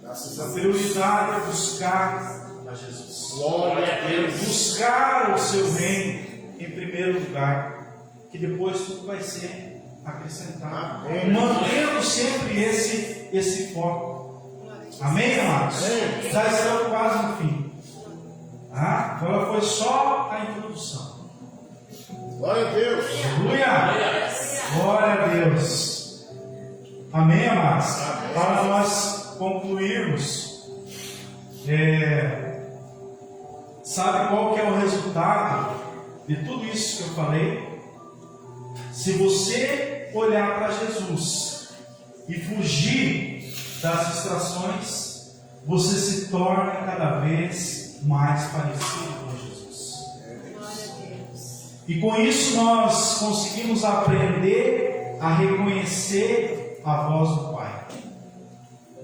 A prioridade é buscar a Jesus. Glória a Deus. Buscar o seu reino em primeiro lugar, que depois tudo vai ser acrescentado. Amém. Mantendo sempre esse foco. Amém, amados? Amém. Já estamos quase no fim. Agora foi só a introdução. Glória a Deus. Aleluia! Glória a Deus. Amém, amados? Amém. Para nós concluirmos, sabe qual que é o resultado de tudo isso que eu falei? Se você olhar para Jesus e fugir das distrações, você se torna cada vez mais parecido com Jesus. E com isso nós conseguimos aprender a reconhecer a voz do Pai.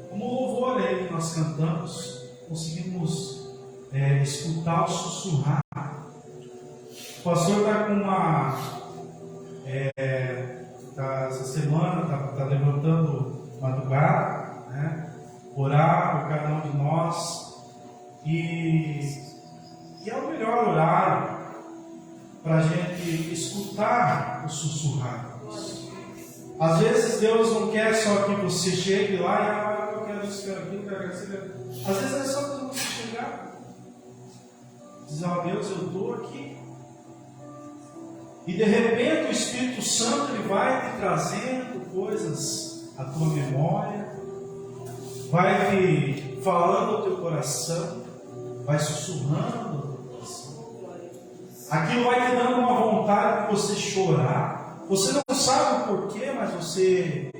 Como o louvor aí que nós cantamos, conseguimos escutar o sussurrar. O pastor está com uma... essa semana está levantando madrugada, né? Orar por cada um de nós. E é o melhor horário para a gente escutar o sussurrar. Às vezes Deus não quer só que você chegue lá e eu quero isso, quero aquilo, quero aquilo. Às vezes é só para você chegar, dizer, ó Deus, eu estou aqui. E de repente o Espírito Santo ele vai te trazendo coisas à tua memória, vai te falando ao teu coração, vai sussurrando ao teu coração. Aquilo vai te dando uma vontade de você chorar. Você não sabe o porquê, mas você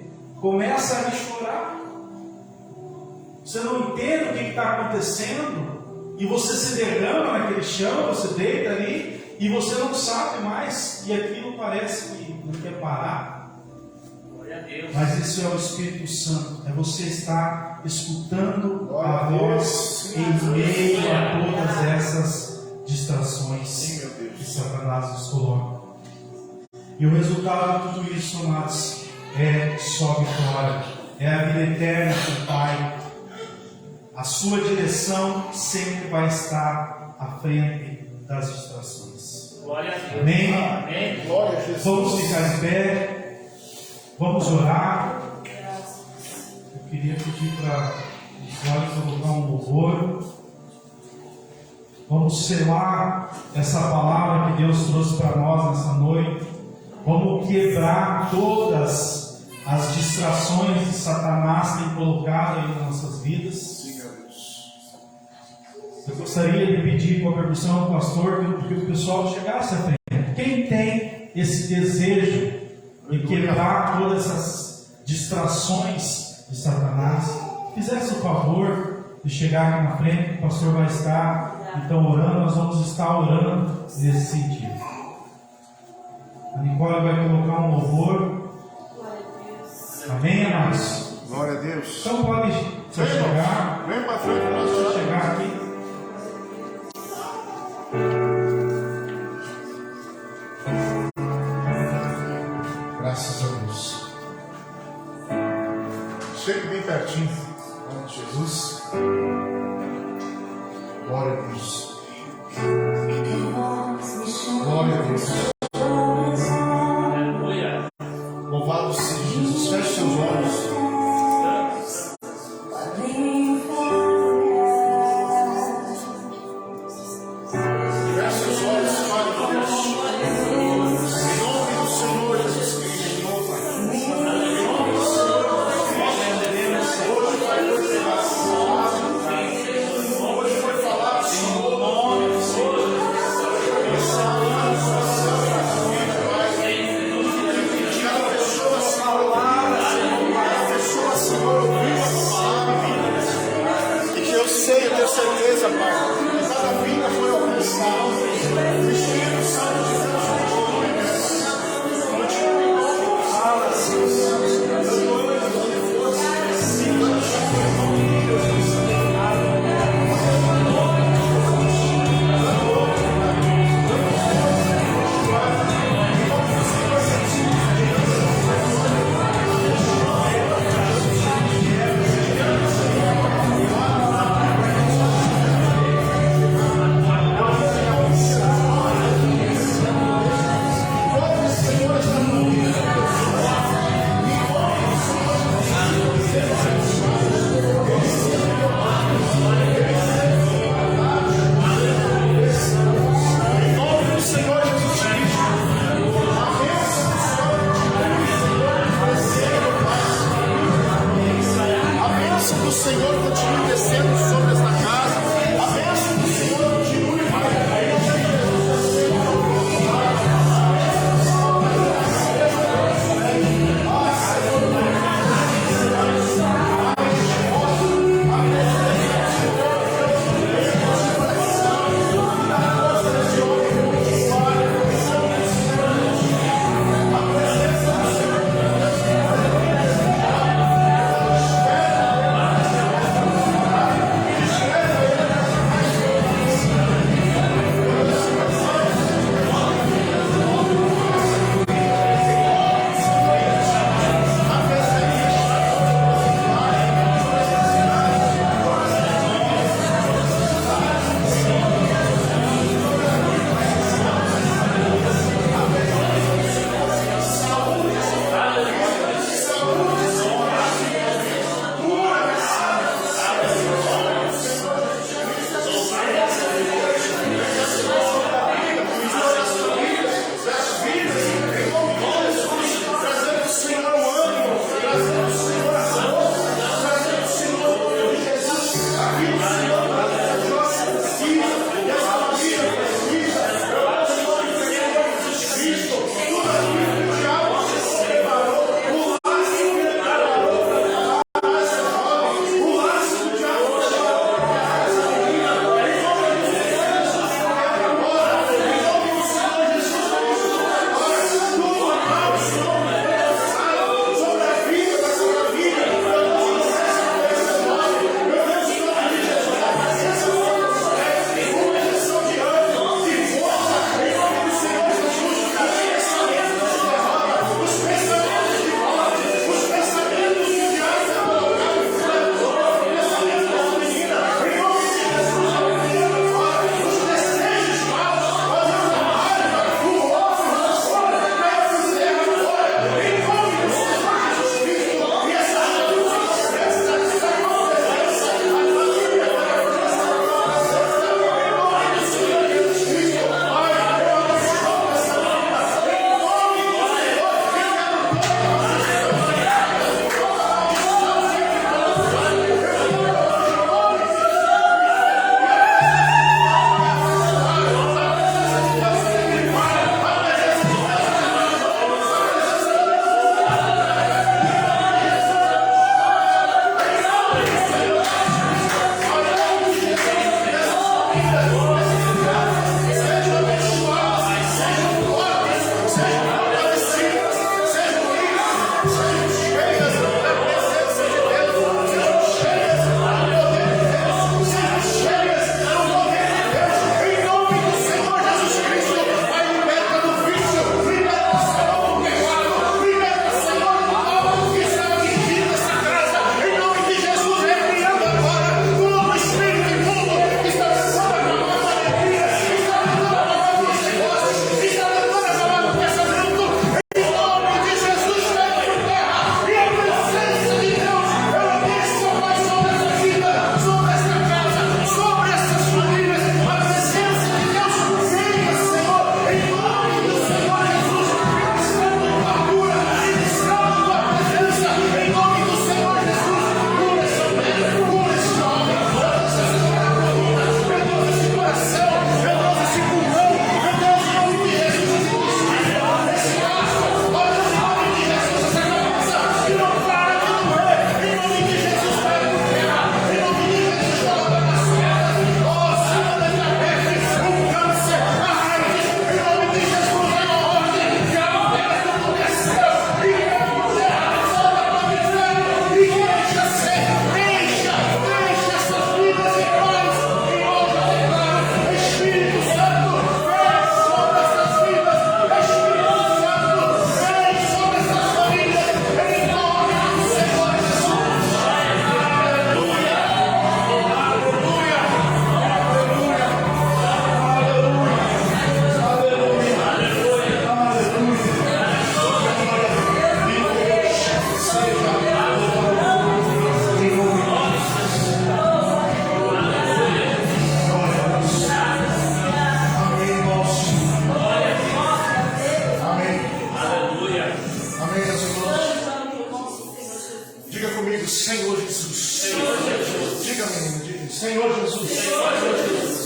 começa a chorar. Você não entende o que está acontecendo e você se derrama naquele chão, você deita ali e você não sabe mais e aquilo parece que não quer parar. Glória a Deus. Mas isso é o Espírito Santo, é você estar escutando a voz em meio a todas essas distrações que Satanás nos coloca. E o resultado de tudo isso, amados, é só vitória, é a vida eterna com o Pai. A sua direção sempre vai estar à frente das distrações. Glória a Deus. Amém? Amém. Glória a Jesus. Vamos ficar em pé, vamos orar. Eu queria pedir para os olhos colocar um louvor. Vamos selar essa palavra que Deus trouxe para nós nessa noite. Vamos quebrar todas as distrações que Satanás tem colocado aí nas nossas vidas. Eu gostaria de pedir com a permissão do pastor que o pessoal chegasse à frente. Quem tem esse desejo de quebrar todas essas distrações de Satanás, fizesse o favor de chegar aqui na frente, o pastor vai estar então orando, nós vamos estar orando nesse sentido. A Nicole vai colocar um louvor. Amém, amados? Glória a Deus. Então pode chegar. Vem para frente, nós Pode chegar aqui. Graças a Deus. Chegue bem pertinho. Em nome de Jesus. Glória a Deus. Glória a Deus. Aleluia. Louvado seja Jesus. Feche seus olhos. Feche seus olhos, fale com Deus. Em nome do Senhor Jesus Cristo, em nome do Pai. Em nome do Senhor, hoje vai liberar. Hoje foi falado, Senhor.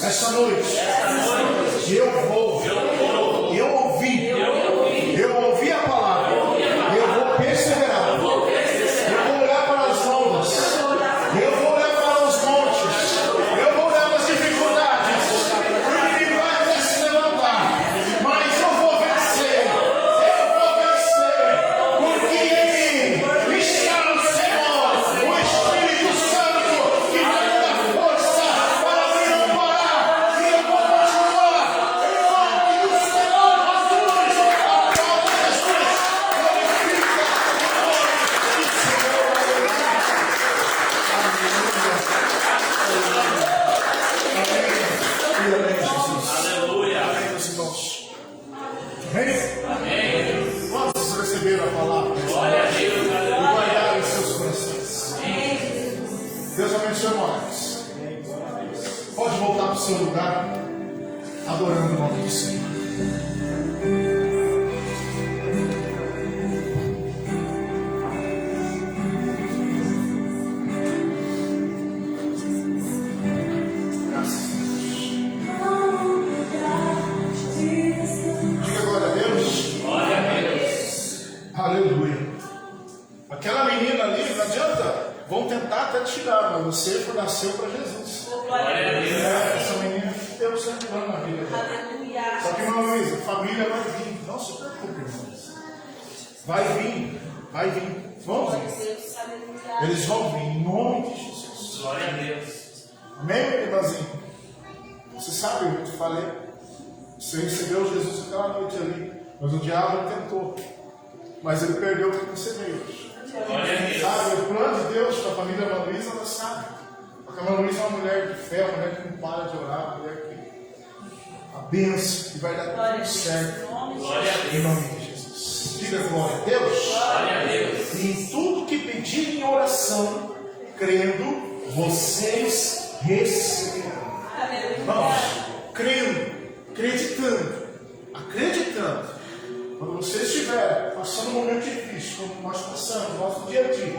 Essa noite, eu ouvi a palavra, eu vou perseverar, eu vou olhar para as ondas, eu vou olhar para os montes, eu vou olhar para as dificuldades, o inimigo vai se levantar, mas eu vou vencer, porque em mim está o Senhor, o Espírito Santo, que vai me dar força para me não parar, e eu vou continuar, em nome do Senhor Jesus, a palavra de Jesus, glorifica o nome do Senhor. Amém, Jesus. Aleluia. Amém, meus irmãos. Amém? Quantos receberam a palavra? Glória a Deus. E Aleluia. guardaram em seus corações. Deus abençoe nós. Pode voltar para o seu lugar, adorando o nome do Senhor. Graças a Deus. Diga glória a Deus. Glória a Deus. Aleluia. Aquela menina ali, não adianta, vão tentar até tirar, mas você nasceu para Jesus. Glória a Deus. Essa menina, Deus está tirando na vida dela. Só que, irmã Luísa, a família vai vir. Não se preocupe, irmãos. Vai vir. Vão vir. Eles vão vir em nome de Jesus. Glória a Deus. Amém, meu irmãzinho? Você sabe o que eu te falei? Você recebeu Jesus aquela noite ali, mas o diabo tentou. Mas ele perdeu porque você veio hoje. Glória a Deus. Sabe, o plano de Deus para a família Ana Luísa, ela sabe. Porque a Ana Luísa é uma mulher de fé, uma mulher que não para de orar, uma mulher que a bênção, que vai dar tudo certo. Glória a Em Deus. nome de Jesus. Diga glória a Deus. Glória a Deus. E em tudo que pedirem em oração, crendo, vocês receberão. Vamos, crendo, acreditando. Quando você você estiver passando um momento difícil, como nós passamos no nosso dia a dia,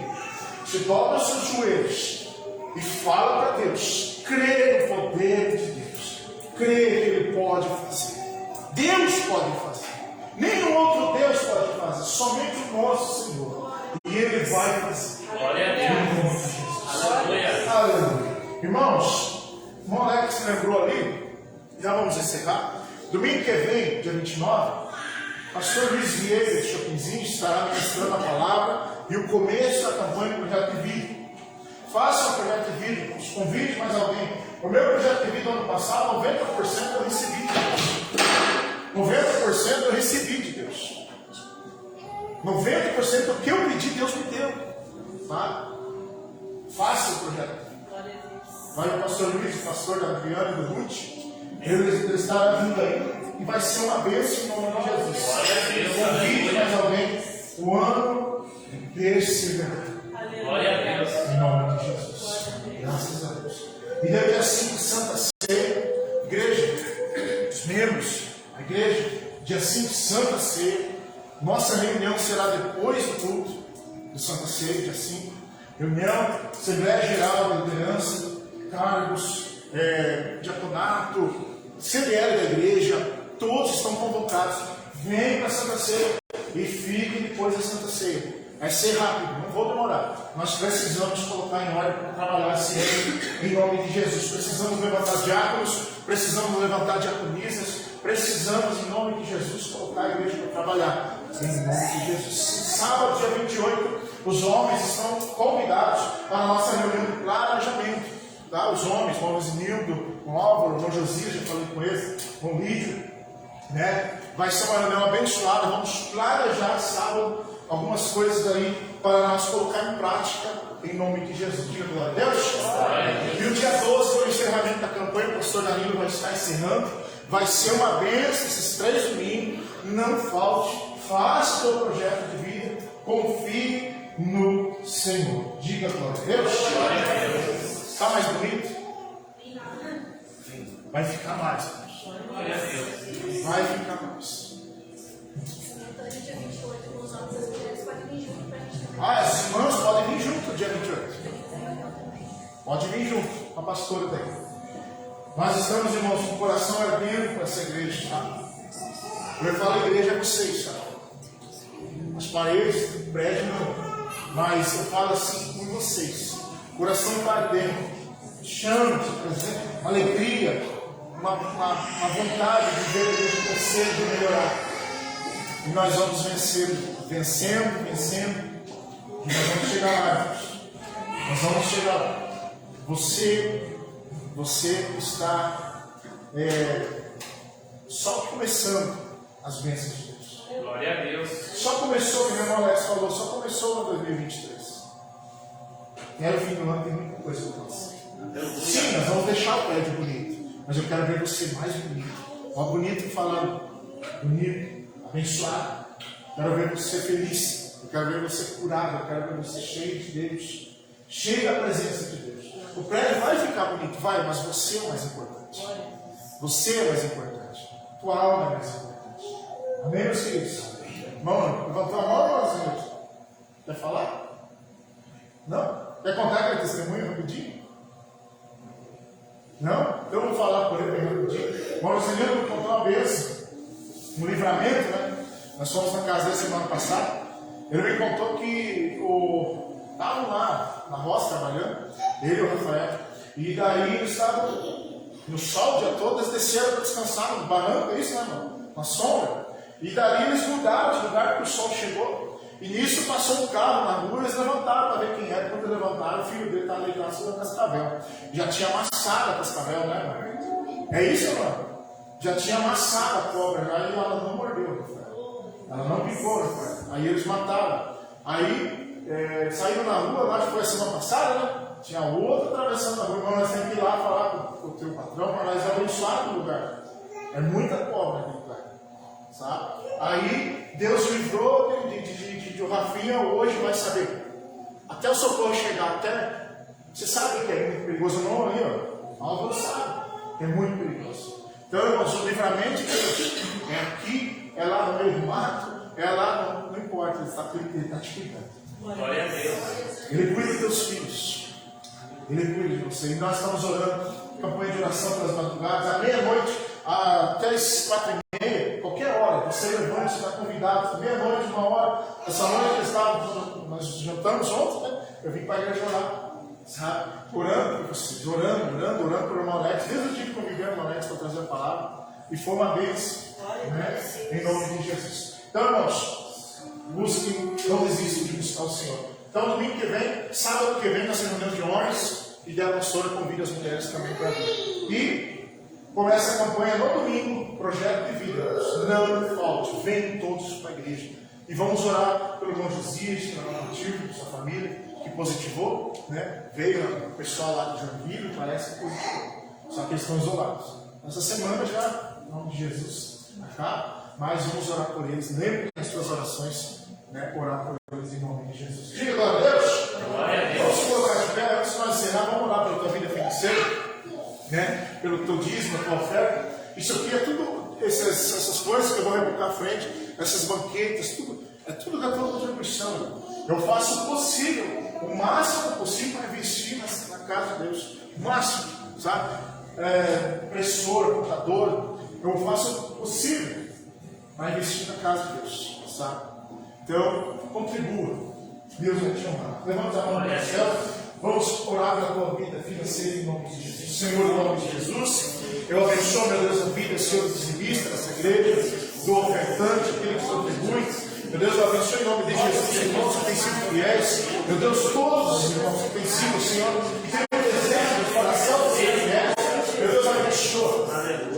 você dobra os seus joelhos e fala para Deus, crê no poder de Deus, crê que Ele pode fazer. Deus pode fazer. Nenhum outro Deus pode fazer, somente o nosso Senhor. E Ele vai fazer. Glória a Deus. Aleluia. Aleluia. Irmãos, o irmão Alex se lembrou ali, já vamos encerrar. Domingo que vem, dia 29, o pastor Luiz Vieira de Chopinzinho estará ministrando a palavra e o começo da campanha do Projeto de Vida. Faça o Projeto de Vida, convide mais alguém. O meu Projeto de Vida do ano passado, 90% eu recebi de Deus. 90% eu recebi de Deus. 90% do que eu pedi, Deus me deu. Tá? Faça o Projeto de Vida. Vai o pastor Luiz, o pastor da Adriana e do Ruth. Ele estará vindo aí e vai ser uma bênção em nome de Jesus. Convide mais alguém. O ano desse Glória a Deus. em nome de Jesus. Graças a Deus. E daqui a 5, Santa Ceia, igreja, os membros, a igreja, dia 5, Santa Ceia. Nossa reunião será depois do culto do Santa Ceia, dia 5. Reunião, Assembleia Geral da Liderança, cargos, diaconato, CDL da igreja, todos estão convocados. Venham para a Santa Ceia e fiquem depois da Santa Ceia. Vai ser rápido, não vou demorar. Nós precisamos colocar em ordem para trabalhar esse reino em nome de Jesus. Precisamos levantar diáconos, precisamos levantar diaconisas, precisamos, em nome de Jesus, colocar a igreja para trabalhar. Em nome de Jesus. Sábado, dia 28, os homens estão convidados para a nossa reunião de planejamento. Tá? Os homens, o irmão Zinildo, o Álvaro, o irmão Josias, já falei com eles, o irmão Lídio, né? Vai ser uma reunião abençoada. Vamos planejar sábado algumas coisas aí para nós colocar em prática em nome de Jesus. Diga glória a Deus. E o dia 12, o encerramento da campanha, o pastor Danilo vai estar encerrando. Vai ser uma bênção esses 3 domingos. Não falte, faça o seu projeto de vida, confie no Senhor. Diga glória a Deus. Está mais bonito? Vai ficar mais. Glória a Deus. Vai ficar mais. As irmãs podem vir junto dia 28. Pode vir junto com a pastora daí. Nós estamos, irmãos, com o coração ardendo para essa igreja, tá? Eu falo igreja é vocês, tá? As paredes do prédio não. Mas eu falo assim com vocês. Coração está ardendo. Chama, alegria, uma vontade de ver a igreja crescer, de melhorar. E nós vamos vencendo. E nós vamos chegar lá, irmãos. Nós vamos chegar lá. Você está só começando as bênçãos de Deus. Glória a Deus. Só começou, como o irmão Alex falou, só começou no 2023. Quero vir no ano, tem muita coisa para você. Sim, nós vamos deixar o prédio bonito, mas eu quero ver você mais bonito. Ó, bonito falando, bonito, abençoado. Quero ver você feliz. Eu quero ver você curado. Eu quero ver você cheio de Deus, cheio da presença de Deus. O prédio vai ficar bonito, vai, mas você é o mais importante. Você é o mais importante. Tua alma é mais importante. Amém, meus queridos? Irmão, levantou a mão, irmãozinho? Quer falar? Não? Quer contar aquele testemunho rapidinho? Não? Então eu vou falar por ele bem rapidinho. O irmão Zinildo me contou uma vez, um livramento, né? Nós fomos na casa dele semana passada. Ele me contou que estavam lá na roça trabalhando, ele e o Rafael, e daí eles estavam no sol o dia todo, eles desceram para descansar no barranco, é isso, né, irmão? Na sombra. E daí eles mudaram de lugar porque o sol chegou. E nisso passou um carro na rua, eles levantaram para ver quem era. Quando eles levantaram, o filho dele estava deitado sobre a cascavel. Já tinha amassado a cascavel, né, irmão? É isso, irmão? Já tinha amassado a cobra, já, e ela não mordeu, Rafael. Ela não picou, Rafael. Aí eles mataram. Aí saíram na rua, lá que foi a semana passada, né? Tinha outro atravessando a rua. Mas nós temos que ir lá falar com o teu patrão para nós abençoar o lugar. É muita cobra aquele lugar. Sabe? Aí Deus livrou de o Rafinha hoje vai saber. Até o socorro chegar, até. Você sabe que é muito perigoso, não ali, ó. Álvaro sabe. É muito perigoso. Então, irmãos, o livramento de Deus é aqui, é lá no meio do mato, é lá, não importa, Ele está te cuidando. Glória a Deus. Ele cuida dos teus filhos. Ele cuida de você. E nós estamos orando, campanha de oração pelas madrugadas, à meia-noite, até as 4h30, qualquer hora. Você levanta, você está convidado, meia-noite, 1h. Essa noite nós jantamos ontem, né? Eu vim para a igreja orar, sabe? Orando por vocês, orando por irmão Alex. Desde o dia que convivi com o irmão Alex para trazer a palavra. E foi uma vez, né? Em nome de Jesus. Então, irmãos, busquem, não desistam de buscar o Senhor. Então, domingo que vem, sábado que vem, nós temos reunião de homens. E a pastora convida as mulheres também para vir. E começa a campanha no domingo, projeto de vida. Não falte, venham todos para a igreja. E vamos orar pelo irmão Josias, pelo irmão Matilde, sua família, que positivou, né? Veio o pessoal lá de Joinville, parece que positivou. Só que eles estão isolados. Essa semana já, em nome de Jesus, tá? Mas vamos orar por eles. Lembre das suas orações, né? Orar por eles em nome de Jesus. Diga glória a Deus. Glória a Deus. Vamos colocar de pé, antes de nós encerrar, vamos orar pela tua vida financeira, né? Pelo teu dízimo, a tua oferta. Isso aqui é tudo, essas coisas que eu vou rebocar à frente, essas banquetas, tudo, é tudo da tua contribuição. Eu faço o possível, o máximo possível para investir na casa de Deus. O máximo, sabe? Impressor, computador, eu faço o possível para investir na casa de Deus, sabe? Então, contribua. Deus vai te honrar. Levanta a mão para o céu. Vamos orar pela tua vida financeira em nome de Jesus. Senhor, em nome de Jesus, eu abençoo, meu Deus, a vida, Senhor, dizimista nessa igreja, do ofertante, aquele que contribui. Meu Deus, eu abençoo em nome de Jesus, os irmãos que têm sido fiéis. Meu Deus, todos os irmãos que têm sido, Senhor, que têm um desejo de coração de ser fiéis. Meu Deus, abençoa.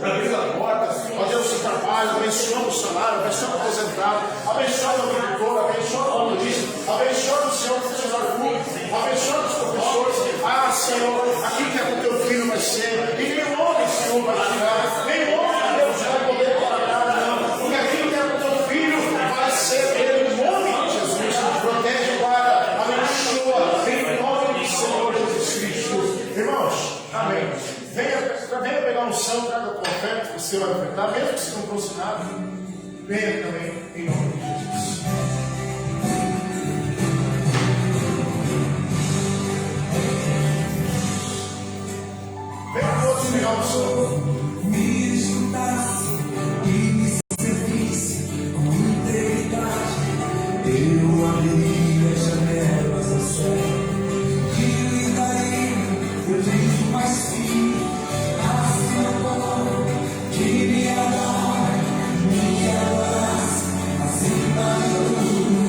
Abrindo a porta, ó Deus, o trabalho, abençoa o salário, abençoa o aposentado, abençoa o agricultor, abençoa o motorista, abençoa o Senhor, o funcionário público, abençoa os professores. Ah, Senhor, aquilo que é com o teu filho vai ser, e nenhum homem, Senhor, vai tirar, nenhum homem, Deus, vai poder parar, não, porque aquilo que é com o teu filho vai ser dele, em nome de Jesus. Protege, guarda, abençoa, em nome do Senhor Jesus Cristo. Irmãos, amém. Venha pegar um chão, traga a tua oferta, que você vai ofertar, mesmo que você não trouxe nada, venha também, em nome de Jesus. Venha todos pegar um chão. Me escutasse e me servisse com integridade, eu abriria as janelas do céu e lhe daria o bem mais fino, assim eu vou que me adore, me adorasse, assim daria tudo,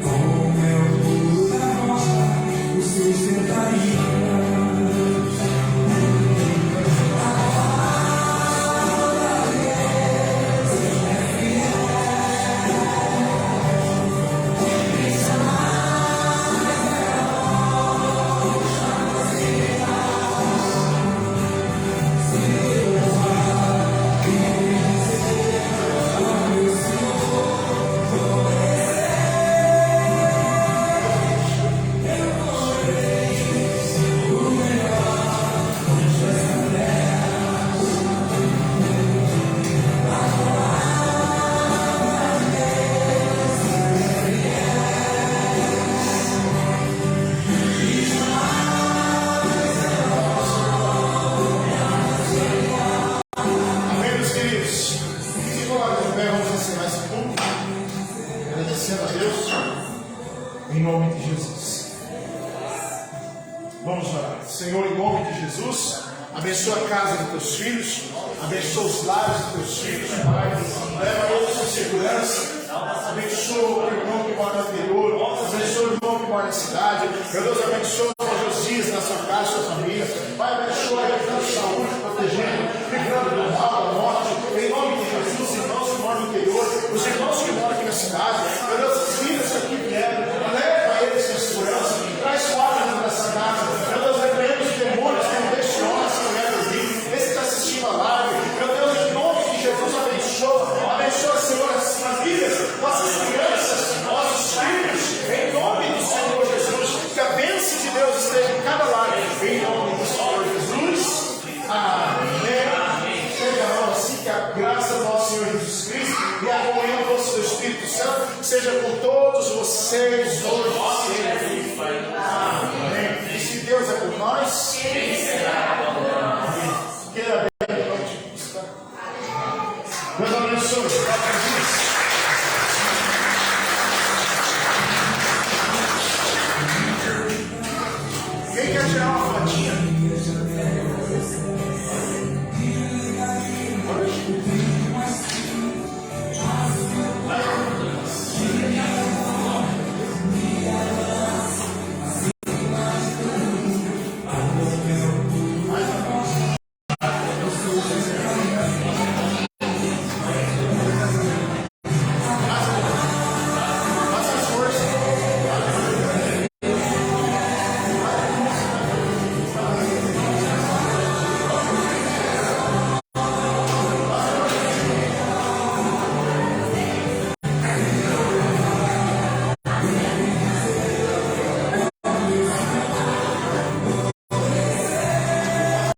com meu pulo da rocha, o sustentaria. Em nome de Jesus. Vamos orar. Senhor, em nome de Jesus, abençoa a casa dos teus filhos, abençoa os lares dos teus filhos, Pai. Leva eles com segurança. Abençoa o irmão que mora no interior, abençoa o irmão que mora na cidade. Meu Deus, abençoa o irmão Josias na sua casa, sua família. Pai, abençoa ele dando saúde, protegendo, livrando do mal, da morte. Em nome de Jesus, os irmãos que moram no interior, os irmãos que moram aqui na cidade. Meu Deus, as filhas que aqui vieram, leva eles com segurança, traz guarda nessa casa. Meu Deus, repreende os demônios que não deixam essa mulher dormir. Esse que está assistindo a live, meu Deus, em nome de Jesus, abençoa, Senhor, as famílias, nossas crianças, nossos filhos, em nome do Senhor Jesus, que a bênção de Deus seja com todos vocês hoje. Amém. E se Deus é por nós,